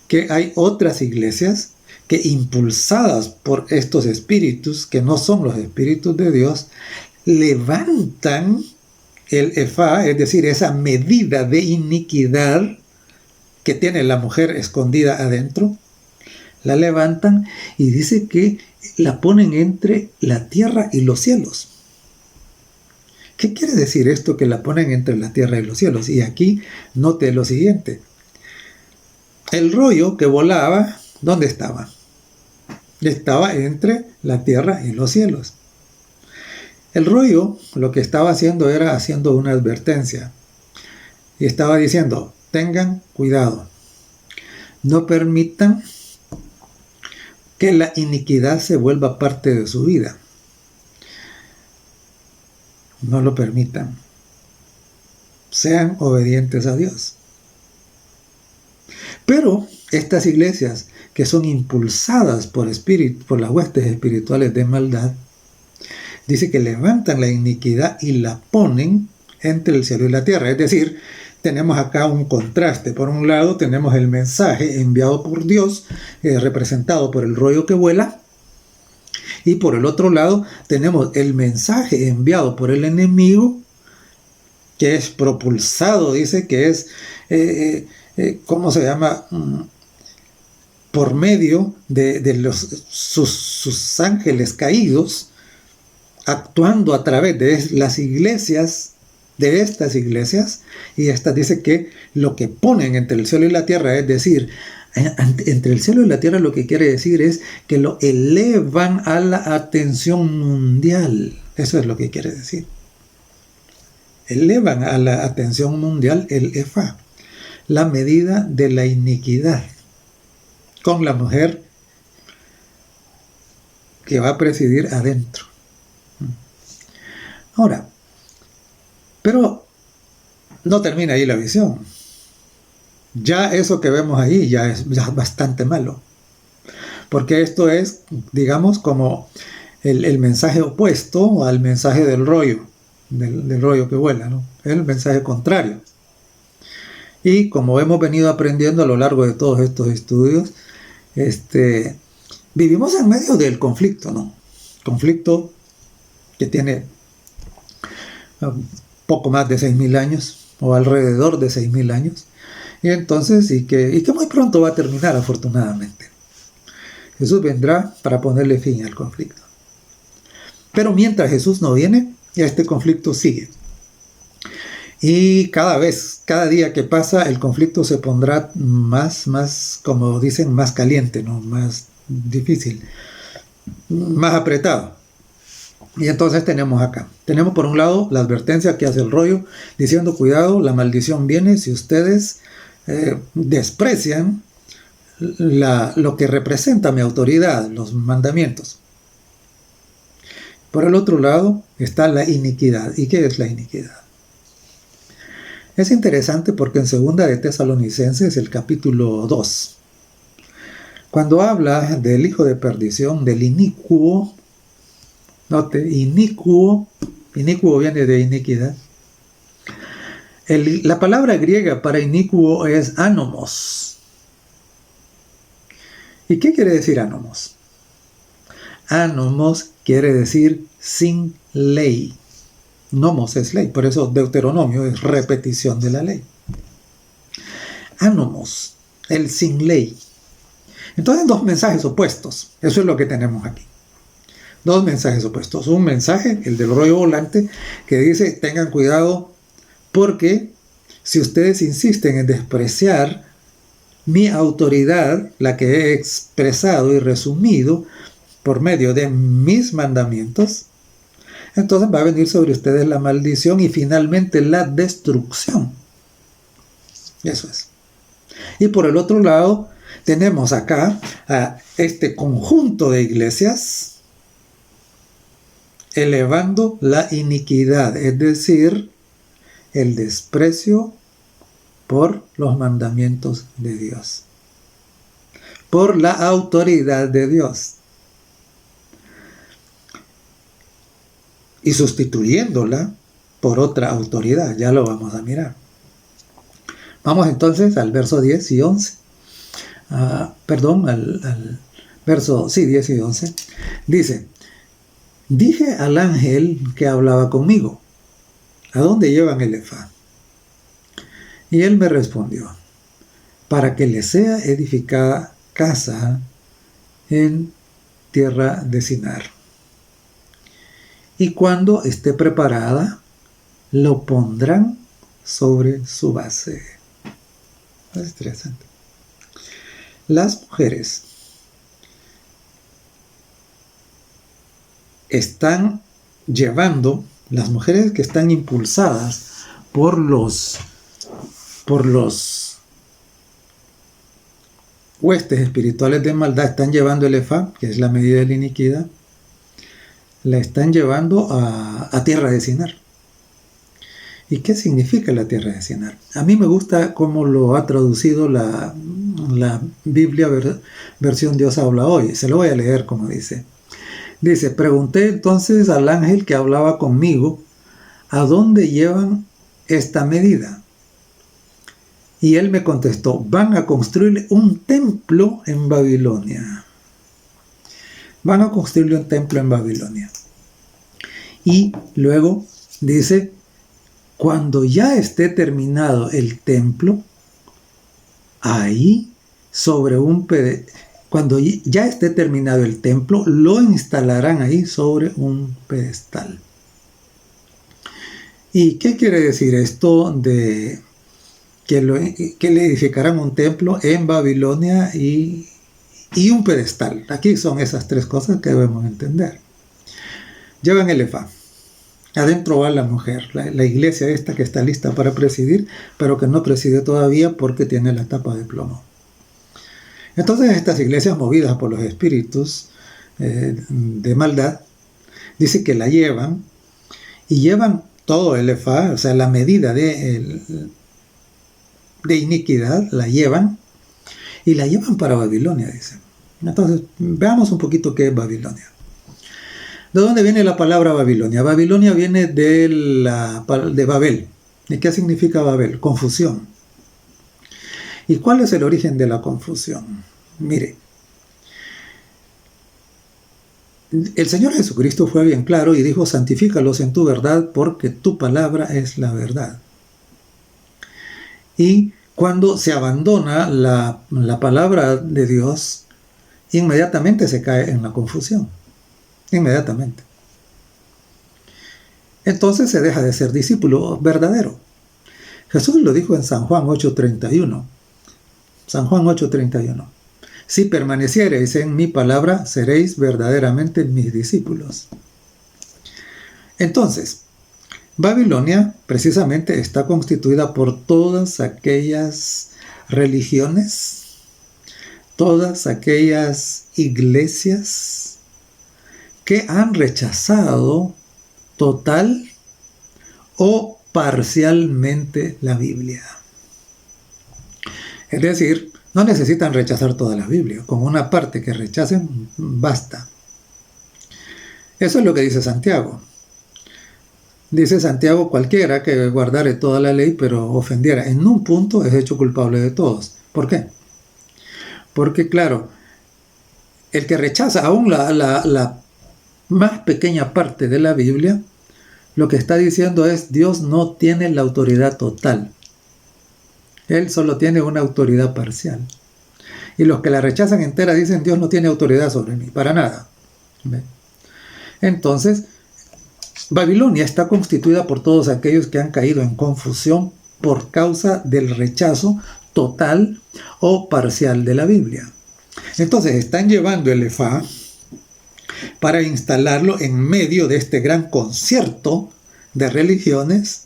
que hay otras iglesias que, impulsadas por estos espíritus, que no son los espíritus de Dios, levantan el efá, es decir, esa medida de iniquidad que tiene la mujer escondida adentro, la levantan y dice que la ponen entre la tierra y los cielos. ¿Qué quiere decir esto, que la ponen entre la tierra y los cielos? Y aquí note lo siguiente. El rollo que volaba, ¿dónde estaba? Estaba entre la tierra y los cielos. El rollo lo que estaba haciendo era haciendo una advertencia. Y estaba diciendo, tengan cuidado. No permitan que la iniquidad se vuelva parte de su vida. No lo permitan. Sean obedientes a Dios. Pero estas iglesias que son impulsadas por las huestes espirituales de maldad, dice que levantan la iniquidad y la ponen entre el cielo y la tierra. Es decir, tenemos acá un contraste. Por un lado tenemos el mensaje enviado por Dios, representado por el rollo que vuela, y por el otro lado tenemos el mensaje enviado por el enemigo, que es propulsado, dice que es, ¿cómo se llama? Por medio de sus ángeles caídos, actuando a través de las iglesias, de estas iglesias, y estas dice que lo que ponen entre el cielo y la tierra, es decir, entre el cielo y la tierra, lo que quiere decir es que lo elevan a la atención mundial. Eso es lo que quiere decir. Elevan a la atención mundial el efá, la medida de la iniquidad, con la mujer que va a presidir adentro. Ahora, pero no termina ahí la visión. Ya eso que vemos ahí ya es bastante malo. Porque esto es, digamos, como el mensaje opuesto al mensaje del rollo, del rollo que vuela, ¿no? Es el mensaje contrario. Y como hemos venido aprendiendo a lo largo de todos estos estudios, vivimos en medio del conflicto, ¿no? Conflicto que tiene poco más de 6.000 años, o alrededor de 6.000 años, y entonces, y que muy pronto va a terminar, afortunadamente. Jesús vendrá para ponerle fin al conflicto. Pero mientras Jesús no viene, este conflicto sigue. Y cada día que pasa, el conflicto se pondrá más, como dicen, más caliente, ¿no? Más difícil, más apretado. Y entonces tenemos por un lado la advertencia que hace el rollo, diciendo cuidado, la maldición viene si ustedes desprecian lo que representa mi autoridad, los mandamientos. Por el otro lado está la iniquidad. ¿Y qué es la iniquidad? Es interesante porque en 2 de Tesalonicenses, el capítulo 2, cuando habla del hijo de perdición, del inicuo, note, inicuo viene de iniquidad. La palabra griega para inicuo es anomos. ¿Y qué quiere decir anomos? Anomos quiere decir sin ley. Nomos es ley, por eso Deuteronomio es repetición de la ley. Anomos, el sin ley. Entonces, dos mensajes opuestos. Eso es lo que tenemos aquí. Dos mensajes opuestos. Un mensaje, el del rollo volante, que dice, tengan cuidado porque si ustedes insisten en despreciar mi autoridad, la que he expresado y resumido por medio de mis mandamientos, entonces va a venir sobre ustedes la maldición y finalmente la destrucción. Eso es. Y por el otro lado, tenemos acá a este conjunto de iglesias elevando la iniquidad, es decir, el desprecio por los mandamientos de Dios, por la autoridad de Dios, y sustituyéndola por otra autoridad. Ya lo vamos a mirar. Vamos entonces al verso 10 y 11. Al verso 10 y 11. Dice, dije al ángel que hablaba conmigo, ¿a dónde llevan el efa? Y él me respondió, para que le sea edificada casa en tierra de Sinar. Y cuando esté preparada, lo pondrán sobre su base. Es interesante. Las mujeres están llevando, las mujeres que están impulsadas por los huestes espirituales de maldad, están llevando el efa, que es la medida de la iniquidad, la están llevando a tierra de Sinar. ¿Y qué significa la tierra de Sinar? A mí me gusta cómo lo ha traducido la Biblia versión Dios habla hoy. Se lo voy a leer como dice. Dice, pregunté entonces al ángel que hablaba conmigo, ¿a dónde llevan esta medida? Y él me contestó, van a construir un templo en Babilonia. Van a construir un templo en Babilonia. Y luego dice, cuando ya esté terminado el templo, ahí sobre cuando ya esté terminado el templo, lo instalarán ahí sobre un pedestal. ¿Y qué quiere decir esto de que le edificarán un templo en Babilonia y un pedestal? Aquí son esas tres cosas que debemos entender. Llevan el efa. Adentro va la mujer, la iglesia esta que está lista para presidir, pero que no preside todavía porque tiene la tapa de plomo. Entonces estas iglesias movidas por los espíritus de maldad, dice que la llevan y llevan todo el efa, o sea, la medida de iniquidad, la llevan y la llevan para Babilonia, dice. Entonces, veamos un poquito qué es Babilonia. ¿De dónde viene la palabra Babilonia? Babilonia viene de Babel. ¿Y qué significa Babel? Confusión. ¿Y cuál es el origen de la confusión? Mire, el Señor Jesucristo fue bien claro y dijo, santifícalos en tu verdad porque tu palabra es la verdad. Y cuando se abandona la palabra de Dios, inmediatamente se cae en la confusión. Inmediatamente. Entonces se deja de ser discípulo verdadero. Jesús lo dijo en San Juan 8:31. San Juan 8:31. Si permaneciereis en mi palabra, seréis verdaderamente mis discípulos. Entonces, Babilonia precisamente está constituida por todas aquellas religiones, todas aquellas iglesias que han rechazado total o parcialmente la Biblia. Es decir, no necesitan rechazar toda la Biblia, con una parte que rechacen basta. Eso es lo que dice Santiago. Dice Santiago, cualquiera que guardare toda la ley pero ofendiera en un punto es hecho culpable de todos. ¿Por qué? Porque claro, el que rechaza aún la más pequeña parte de la Biblia, lo que está diciendo es Dios no tiene la autoridad total. Él solo tiene una autoridad parcial. Y los que la rechazan entera dicen Dios no tiene autoridad sobre mí, para nada. ¿Ve? Entonces, Babilonia está constituida por todos aquellos que han caído en confusión por causa del rechazo total o parcial de la Biblia. Entonces están llevando el Efá para instalarlo en medio de este gran concierto de religiones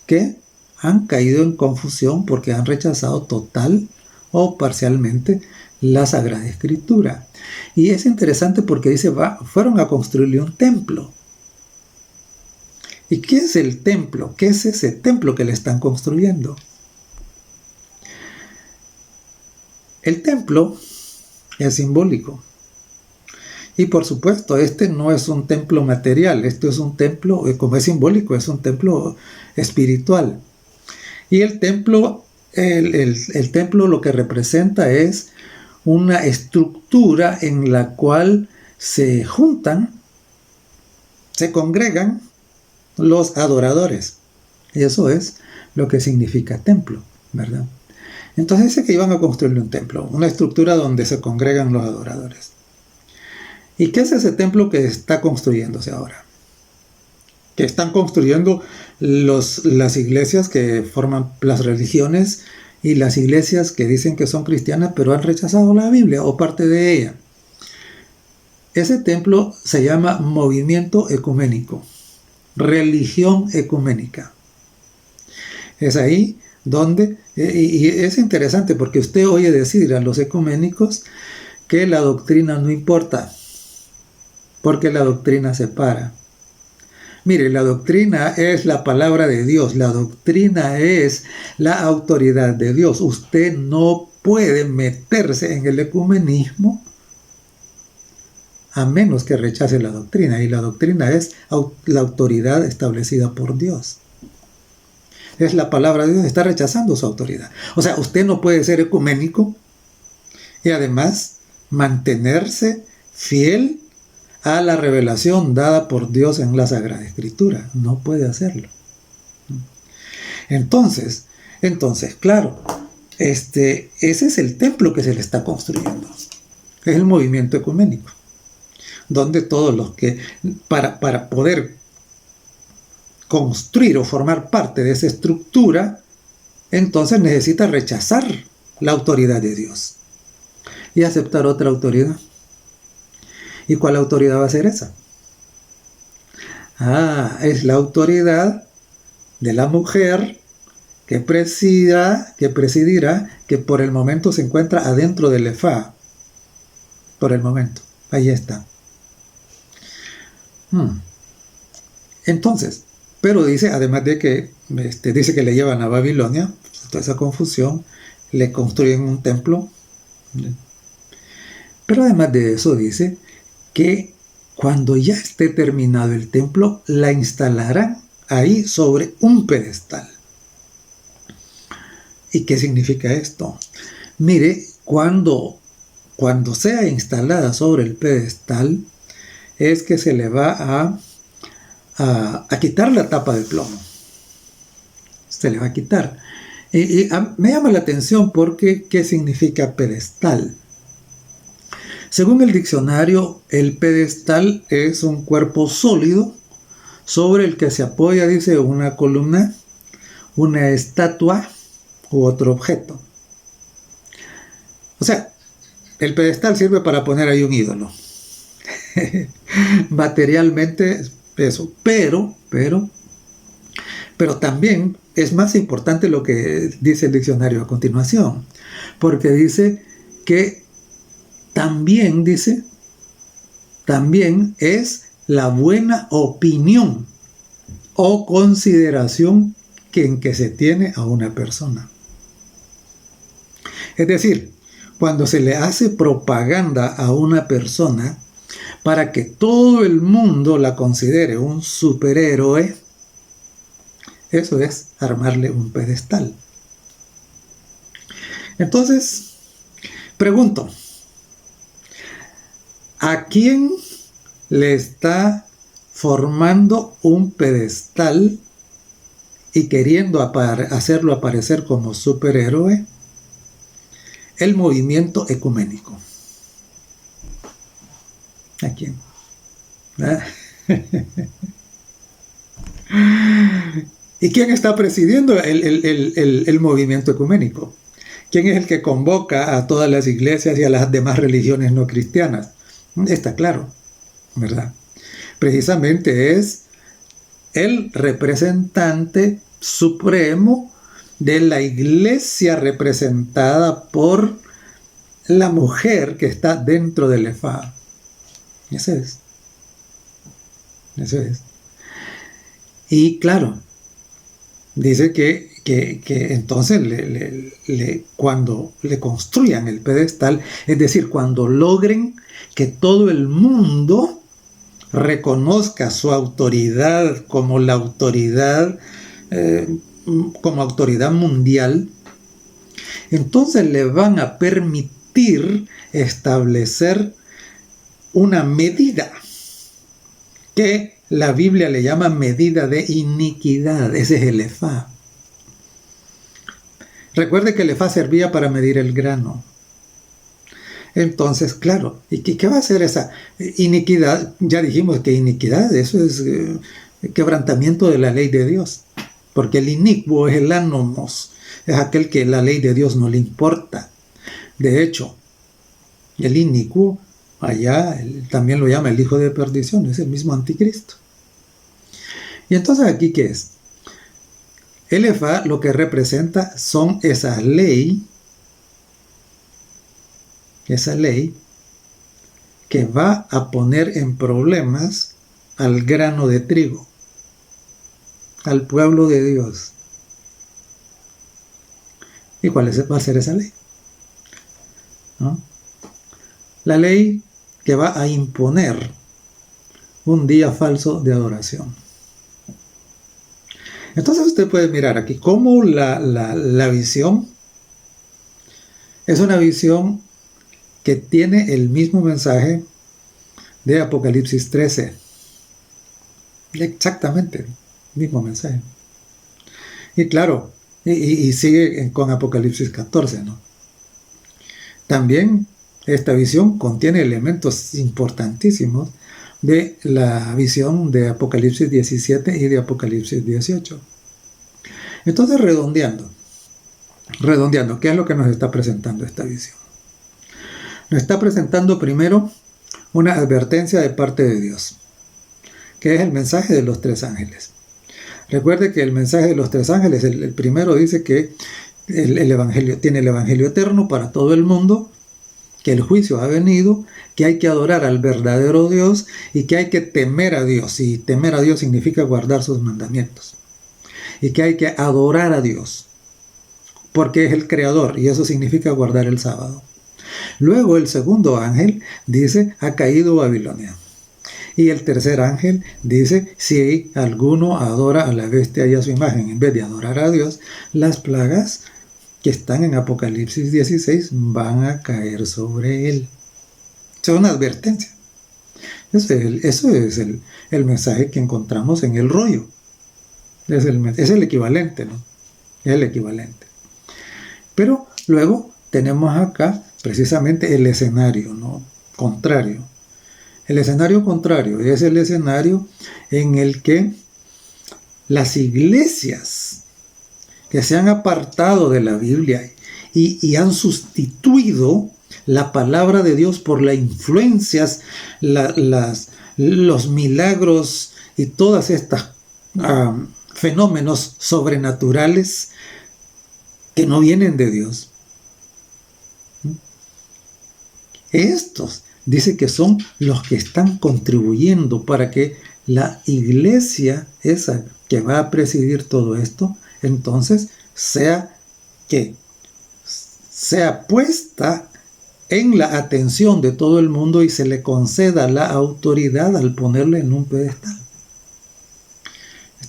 que han caído en confusión porque han rechazado total o parcialmente la Sagrada Escritura. Y es interesante porque dice, fueron a construirle un templo. ¿Y qué es el templo? ¿Qué es ese templo que le están construyendo? El templo es simbólico. Y por supuesto, este no es un templo material, esto es un templo, como es simbólico, es un templo espiritual. Y el templo, el templo lo que representa es una estructura en la cual se juntan, se congregan los adoradores. Y eso es lo que significa templo, ¿verdad? Entonces dice que iban a construirle un templo, una estructura donde se congregan los adoradores. ¿Y qué es ese templo que está construyéndose ahora? Que están construyendo las iglesias que forman las religiones y las iglesias que dicen que son cristianas pero han rechazado la Biblia o parte de ella. Ese templo se llama movimiento ecuménico, religión ecuménica. Es ahí donde, y es interesante porque usted oye decir a los ecuménicos que la doctrina no importa, porque la doctrina separa. Mire, la doctrina es la palabra de Dios, la doctrina es la autoridad de Dios. Usted no puede meterse en el ecumenismo a menos que rechace la doctrina, y la doctrina es la autoridad establecida por Dios. Es la palabra de Dios, está rechazando su autoridad. O sea, usted no puede ser ecuménico y además mantenerse fiel a la revelación dada por Dios en la Sagrada Escritura. No puede hacerlo. Entonces, claro, ese es el templo que se le está construyendo. Es el movimiento ecuménico, donde todos los que, para poder construir o formar parte de esa estructura, entonces necesita rechazar la autoridad de Dios y aceptar otra autoridad. ¿Y cuál autoridad va a ser esa? Es la autoridad de la mujer que presidirá, que por el momento se encuentra adentro del Efá. Por el momento. Ahí está. Entonces, pero dice, además de que dice que le llevan a Babilonia, toda esa confusión, le construyen un templo. Pero además de eso dice que cuando ya esté terminado el templo, la instalarán ahí sobre un pedestal. ¿Y qué significa esto? Mire, cuando sea instalada sobre el pedestal, es que se le va a quitar la tapa de plomo. Se le va a quitar. Y me llama la atención porque, ¿qué significa pedestal? Según el diccionario, el pedestal es un cuerpo sólido sobre el que se apoya, dice, una columna, una estatua u otro objeto. O sea, el pedestal sirve para poner ahí un ídolo. Materialmente eso. Pero también es más importante lo que dice el diccionario a continuación, porque dice que también es la buena opinión o consideración en que se tiene a una persona. Es decir, cuando se le hace propaganda a una persona para que todo el mundo la considere un superhéroe, eso es armarle un pedestal. Entonces, pregunto, ¿a quién le está formando un pedestal y queriendo hacerlo aparecer como superhéroe? El movimiento ecuménico. ¿A quién? ¿Ah? ¿Y quién está presidiendo el movimiento ecuménico? ¿Quién es el que convoca a todas las iglesias y a las demás religiones no cristianas? Está claro, ¿verdad? Precisamente es el representante supremo de la iglesia representada por la mujer que está dentro del ephah. Eso es. Y claro, dice que entonces cuando le construyan el pedestal, es decir, cuando logren que todo el mundo reconozca su autoridad como la autoridad como autoridad mundial, entonces le van a permitir establecer una medida que la Biblia le llama medida de iniquidad. Ese es el ephah. Recuerde que el ephah servía para medir el grano. Entonces, claro, ¿y qué va a hacer esa iniquidad? Ya dijimos que iniquidad, eso es quebrantamiento de la ley de Dios. Porque el inicuo es el anomos, es aquel que la ley de Dios no le importa. De hecho, el inicuo, allá también lo llama el hijo de perdición, es el mismo anticristo. Y entonces aquí, ¿qué es? El ephah lo que representa son esa ley que va a poner en problemas al grano de trigo, al pueblo de Dios. ¿Y cuál va a ser esa ley? ¿No? La ley que va a imponer un día falso de adoración. Entonces usted puede mirar aquí cómo la visión es una visión que tiene el mismo mensaje de Apocalipsis 13. Exactamente, mismo mensaje. Y claro, y sigue con Apocalipsis 14, ¿no? También esta visión contiene elementos importantísimos de la visión de Apocalipsis 17 y de Apocalipsis 18. Entonces, redondeando, ¿qué es lo que nos está presentando esta visión? Nos está presentando primero una advertencia de parte de Dios, que es el mensaje de los tres ángeles. Recuerde que el mensaje de los tres ángeles, el primero dice que el evangelio tiene el evangelio eterno para todo el mundo, que el juicio ha venido, que hay que adorar al verdadero Dios y que hay que temer a Dios. Y temer a Dios significa guardar sus mandamientos. Y que hay que adorar a Dios, porque es el creador, y eso significa guardar el sábado. Luego el segundo ángel dice, ha caído Babilonia. Y el tercer ángel dice, si alguno adora a la bestia y a su imagen, en vez de adorar a Dios, las plagas que están en Apocalipsis 16 van a caer sobre él. Es una advertencia. Eso es el mensaje que encontramos en el rollo. Es el equivalente, ¿no? Es el equivalente. Pero luego tenemos acá precisamente el escenario, ¿no? Contrario. El escenario contrario es el escenario en el que las iglesias que se han apartado de la Biblia y han sustituido la palabra de Dios por las influencias, los milagros y todas estas fenómenos sobrenaturales que no vienen de Dios. Estos dice que son los que están contribuyendo para que la iglesia, esa que va a presidir todo esto, entonces sea puesta en la atención de todo el mundo y se le conceda la autoridad al ponerle en un pedestal.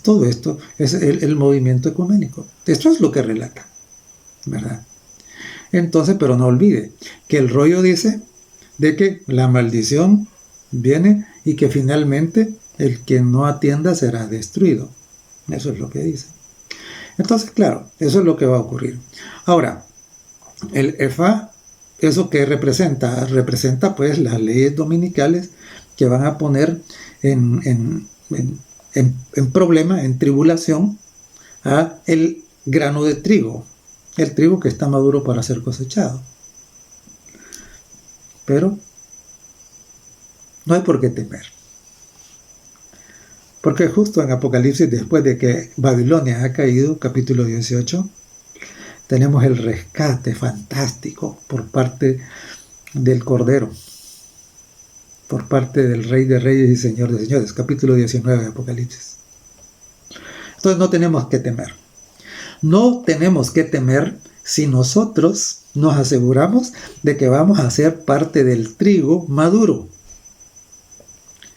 Todo esto es el movimiento ecuménico. Esto es lo que relata, ¿verdad? Entonces, pero no olvide que el rollo dice de que la maldición viene y que finalmente el que no atienda será destruido. Eso es lo que dice. Entonces, claro, eso es lo que va a ocurrir. Ahora, el EFA, ¿eso qué representa? Representa pues las leyes dominicales que van a poner en problema, en tribulación, a el grano de trigo, el trigo que está maduro para ser cosechado. Pero no hay por qué temer. Porque justo en Apocalipsis, después de que Babilonia ha caído, capítulo 18, tenemos el rescate fantástico por parte del Cordero, por parte del Rey de Reyes y Señor de Señores, capítulo 19 de Apocalipsis. Entonces no tenemos que temer. No tenemos que temer si nosotros nos aseguramos de que vamos a ser parte del trigo maduro.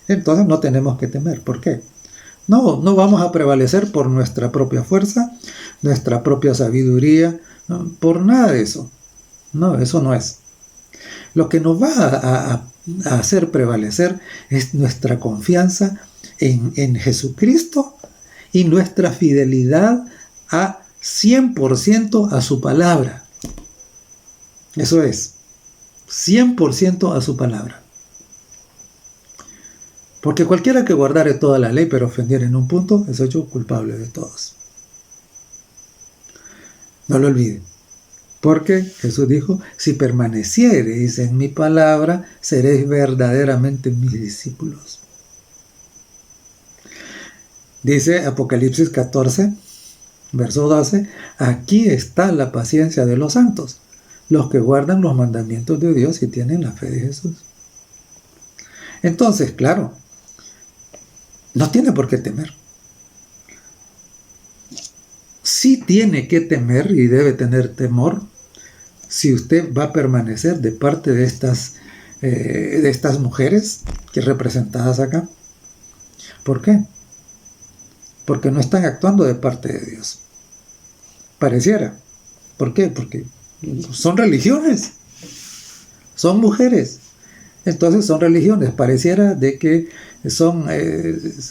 Entonces no tenemos que temer. ¿Por qué? No vamos a prevalecer por nuestra propia fuerza, nuestra propia sabiduría, no, por nada de eso. No, eso no es. Lo que nos va a hacer prevalecer es nuestra confianza en Jesucristo y nuestra fidelidad a 100% a su palabra. Eso es, 100% a su palabra. Porque cualquiera que guardare toda la ley pero ofendiere en un punto es hecho culpable de todos. No lo olviden. Porque Jesús dijo, si permaneciereis en mi palabra, seréis verdaderamente mis discípulos. Dice Apocalipsis 14, verso 12, aquí está la paciencia de los santos, los que guardan los mandamientos de Dios y tienen la fe de Jesús. Entonces, claro, no tiene por qué temer. Sí tiene que temer y debe tener temor si usted va a permanecer de parte de estas mujeres que representadas acá. ¿Por qué? Porque no están actuando de parte de Dios. Pareciera. ¿Por qué? Porque son religiones. Son mujeres. Entonces son religiones. Pareciera de que es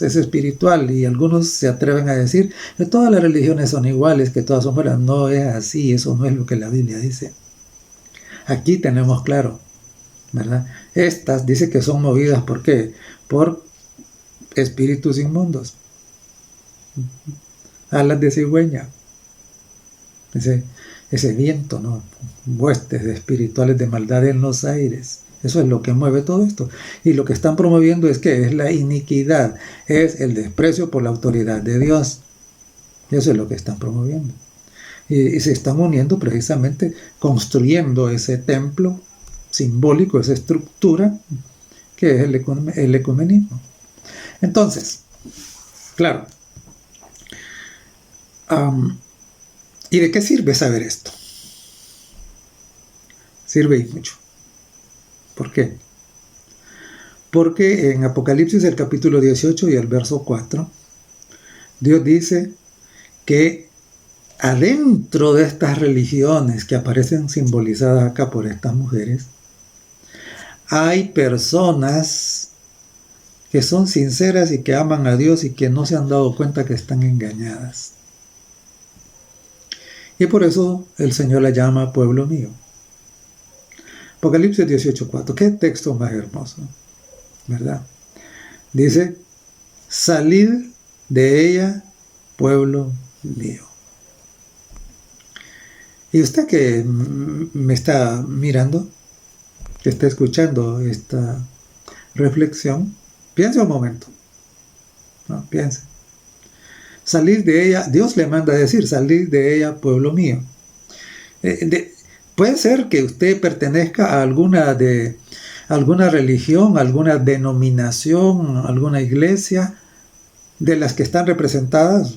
espiritual y algunos se atreven a decir que todas las religiones son iguales, que todas son buenas. No es así, eso no es lo que la Biblia dice. Aquí tenemos claro, ¿verdad? Estas dice que son movidas, ¿por qué? Por espíritus inmundos, alas de cigüeña, ese viento, ¿no? Huestes espirituales de maldad en los aires. Eso es lo que mueve todo esto. Y lo que están promoviendo es que es la iniquidad, es el desprecio por la autoridad de Dios. Eso es lo que están promoviendo. Y se están uniendo precisamente construyendo ese templo simbólico, esa estructura que es el ecumenismo. Entonces, claro, ¿y de qué sirve saber esto? Sirve y mucho. ¿Por qué? Porque en Apocalipsis el capítulo 18 y el verso 4, Dios dice que adentro de estas religiones que aparecen simbolizadas acá por estas mujeres, hay personas que son sinceras y que aman a Dios y que no se han dado cuenta que están engañadas. Y por eso el Señor la llama pueblo mío. Apocalipsis 18:4, qué texto más hermoso, ¿verdad? Dice, salid de ella, pueblo mío. Y usted que me está mirando, que está escuchando esta reflexión, piense un momento. ¿no? Piensen. Salid de ella, Dios le manda a decir, salid de ella, pueblo mío. Puede ser que usted pertenezca a alguna religión, alguna denominación, alguna iglesia de las que están representadas.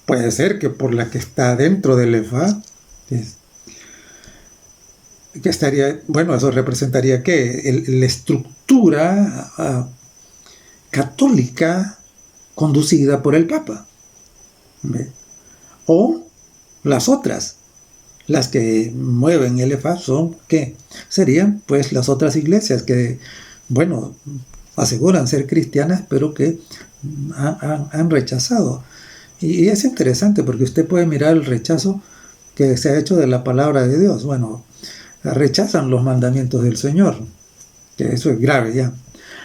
Puede ser que por la que está dentro del EFA, que estaría, bueno, eso representaría que la estructura católica conducida por el Papa. ¿Ve? O las otras, las que mueven el EFA son, ¿qué? Serían pues las otras iglesias que, bueno, aseguran ser cristianas, pero que han rechazado. Y es interesante porque usted puede mirar el rechazo que se ha hecho de la palabra de Dios. Bueno, rechazan los mandamientos del Señor, que eso es grave ya.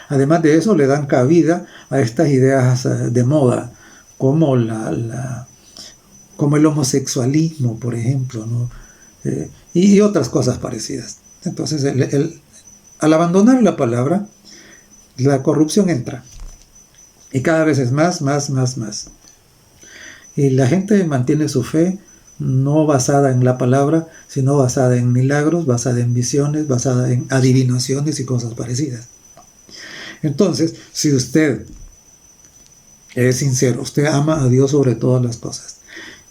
Además de eso, le dan cabida a estas ideas de moda, como como el homosexualismo, por ejemplo, ¿no? Y otras cosas parecidas. Entonces, al abandonar la palabra, la corrupción entra. Y cada vez es más. Y la gente mantiene su fe no basada en la palabra, sino basada en milagros, basada en visiones, basada en adivinaciones y cosas parecidas. Entonces, si usted es sincero, usted ama a Dios sobre todas las cosas,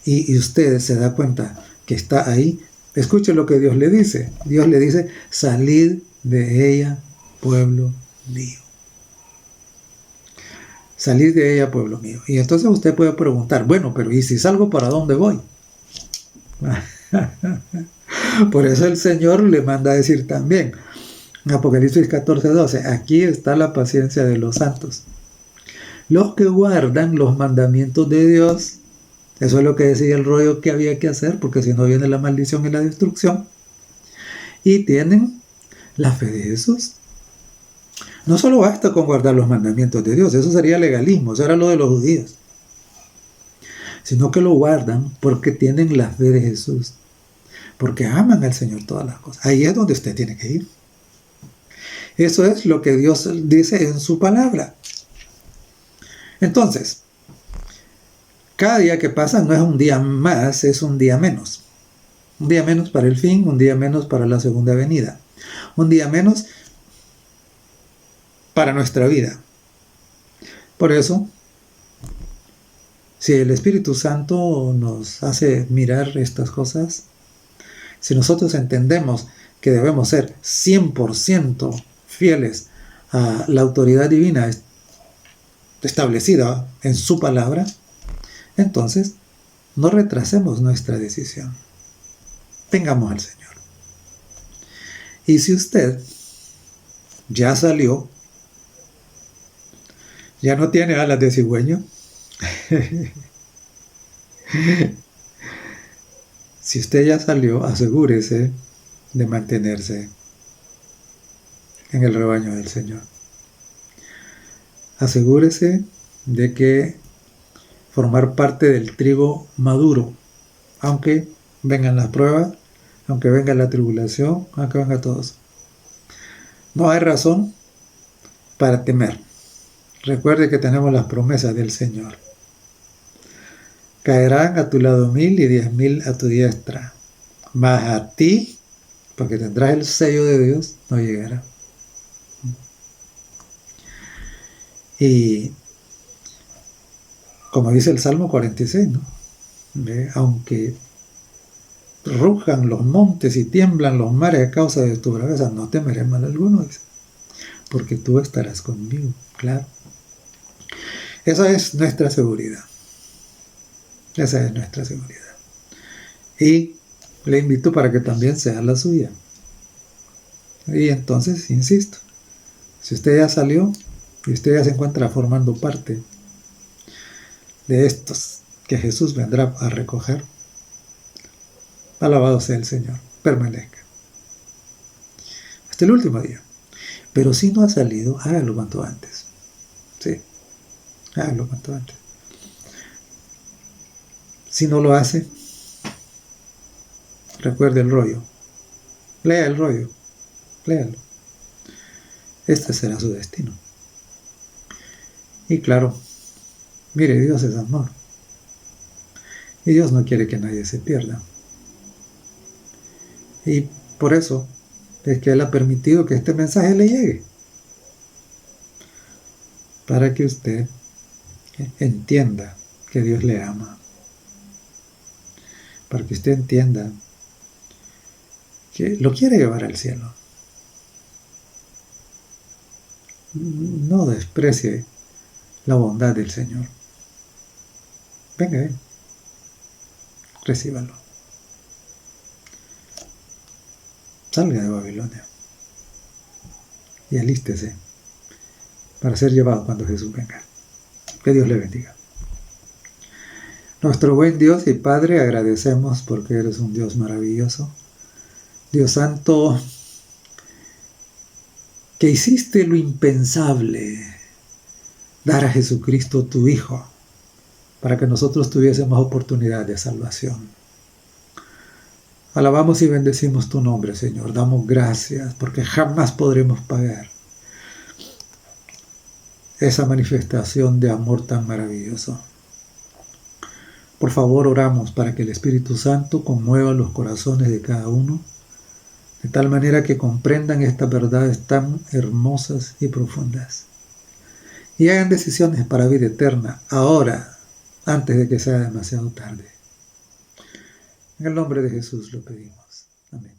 y usted se da cuenta que está ahí, escuche lo que Dios le dice. Dios le dice, salid de ella, pueblo mío. Salid de ella, pueblo mío. Y entonces usted puede preguntar, bueno, pero ¿y si salgo, para dónde voy? Por eso el Señor le manda a decir también, Apocalipsis 14:12, aquí está la paciencia de los santos, los que guardan los mandamientos de Dios. Eso es lo que decía el rollo que había que hacer, porque si no viene la maldición y la destrucción. Y tienen la fe de Jesús. No solo basta con guardar los mandamientos de Dios, eso sería legalismo, eso era lo de los judíos, sino que lo guardan porque tienen la fe de Jesús, porque aman al Señor todas las cosas. Ahí es donde usted tiene que ir. Eso es lo que Dios dice en su palabra. Entonces, cada día que pasa no es un día más, es un día menos. Un día menos para el fin, un día menos para la segunda venida. Un día menos para nuestra vida. Por eso, si el Espíritu Santo nos hace mirar estas cosas, si nosotros entendemos que debemos ser 100% fieles a la autoridad divina establecida en su palabra, entonces no retrasemos nuestra decisión. Tengamos al Señor. Y si usted ya salió, ya no tiene alas de cigüeño, si usted ya salió, asegúrese de mantenerse en el rebaño del Señor. Asegúrese de que formar parte del trigo maduro, aunque vengan las pruebas, aunque venga la tribulación, aunque venga todo eso. No hay razón para temer. Recuerde que tenemos las promesas del Señor. Caerán a tu lado 1000 y 10,000 a tu diestra, mas a ti, porque tendrás el sello de Dios, no llegará. Y como dice el Salmo 46, ¿no? Aunque rujan los montes y tiemblan los mares a causa de tu braveza, no temeré mal alguno, dice, porque tú estarás conmigo. Claro. Esa es nuestra seguridad. Esa es nuestra seguridad. Y le invito para que también sea la suya. Y entonces, insisto, si usted ya salió y usted ya se encuentra formando parte de estos que Jesús vendrá a recoger, alabado sea el Señor, permanezca hasta el último día. Pero si no ha salido, hágalo cuanto antes. Sí, hágalo cuanto antes. Si no lo hace, recuerde el rollo. Lea el rollo. Léalo. Este será su destino. Y claro, Mire, Dios es amor. Y Dios no quiere que nadie se pierda. Y por eso es que Él ha permitido que este mensaje le llegue. Para que usted entienda que Dios le ama. Para que usted entienda que lo quiere llevar al cielo. No desprecie la bondad del Señor. Venga, recíbalo. Salga de Babilonia y alístese para ser llevado cuando Jesús venga. Que Dios le bendiga. Nuestro buen Dios y Padre, agradecemos porque eres un Dios maravilloso. Dios Santo, que hiciste lo impensable, dar a Jesucristo tu Hijo, para que nosotros tuviésemos oportunidad de salvación. Alabamos y bendecimos tu nombre, Señor. Damos gracias porque jamás podremos pagar esa manifestación de amor tan maravilloso. Por favor, oramos para que el Espíritu Santo conmueva los corazones de cada uno, de tal manera que comprendan estas verdades tan hermosas y profundas, y hagan decisiones para vida eterna, ahora, antes de que sea demasiado tarde. En el nombre de Jesús lo pedimos. Amén.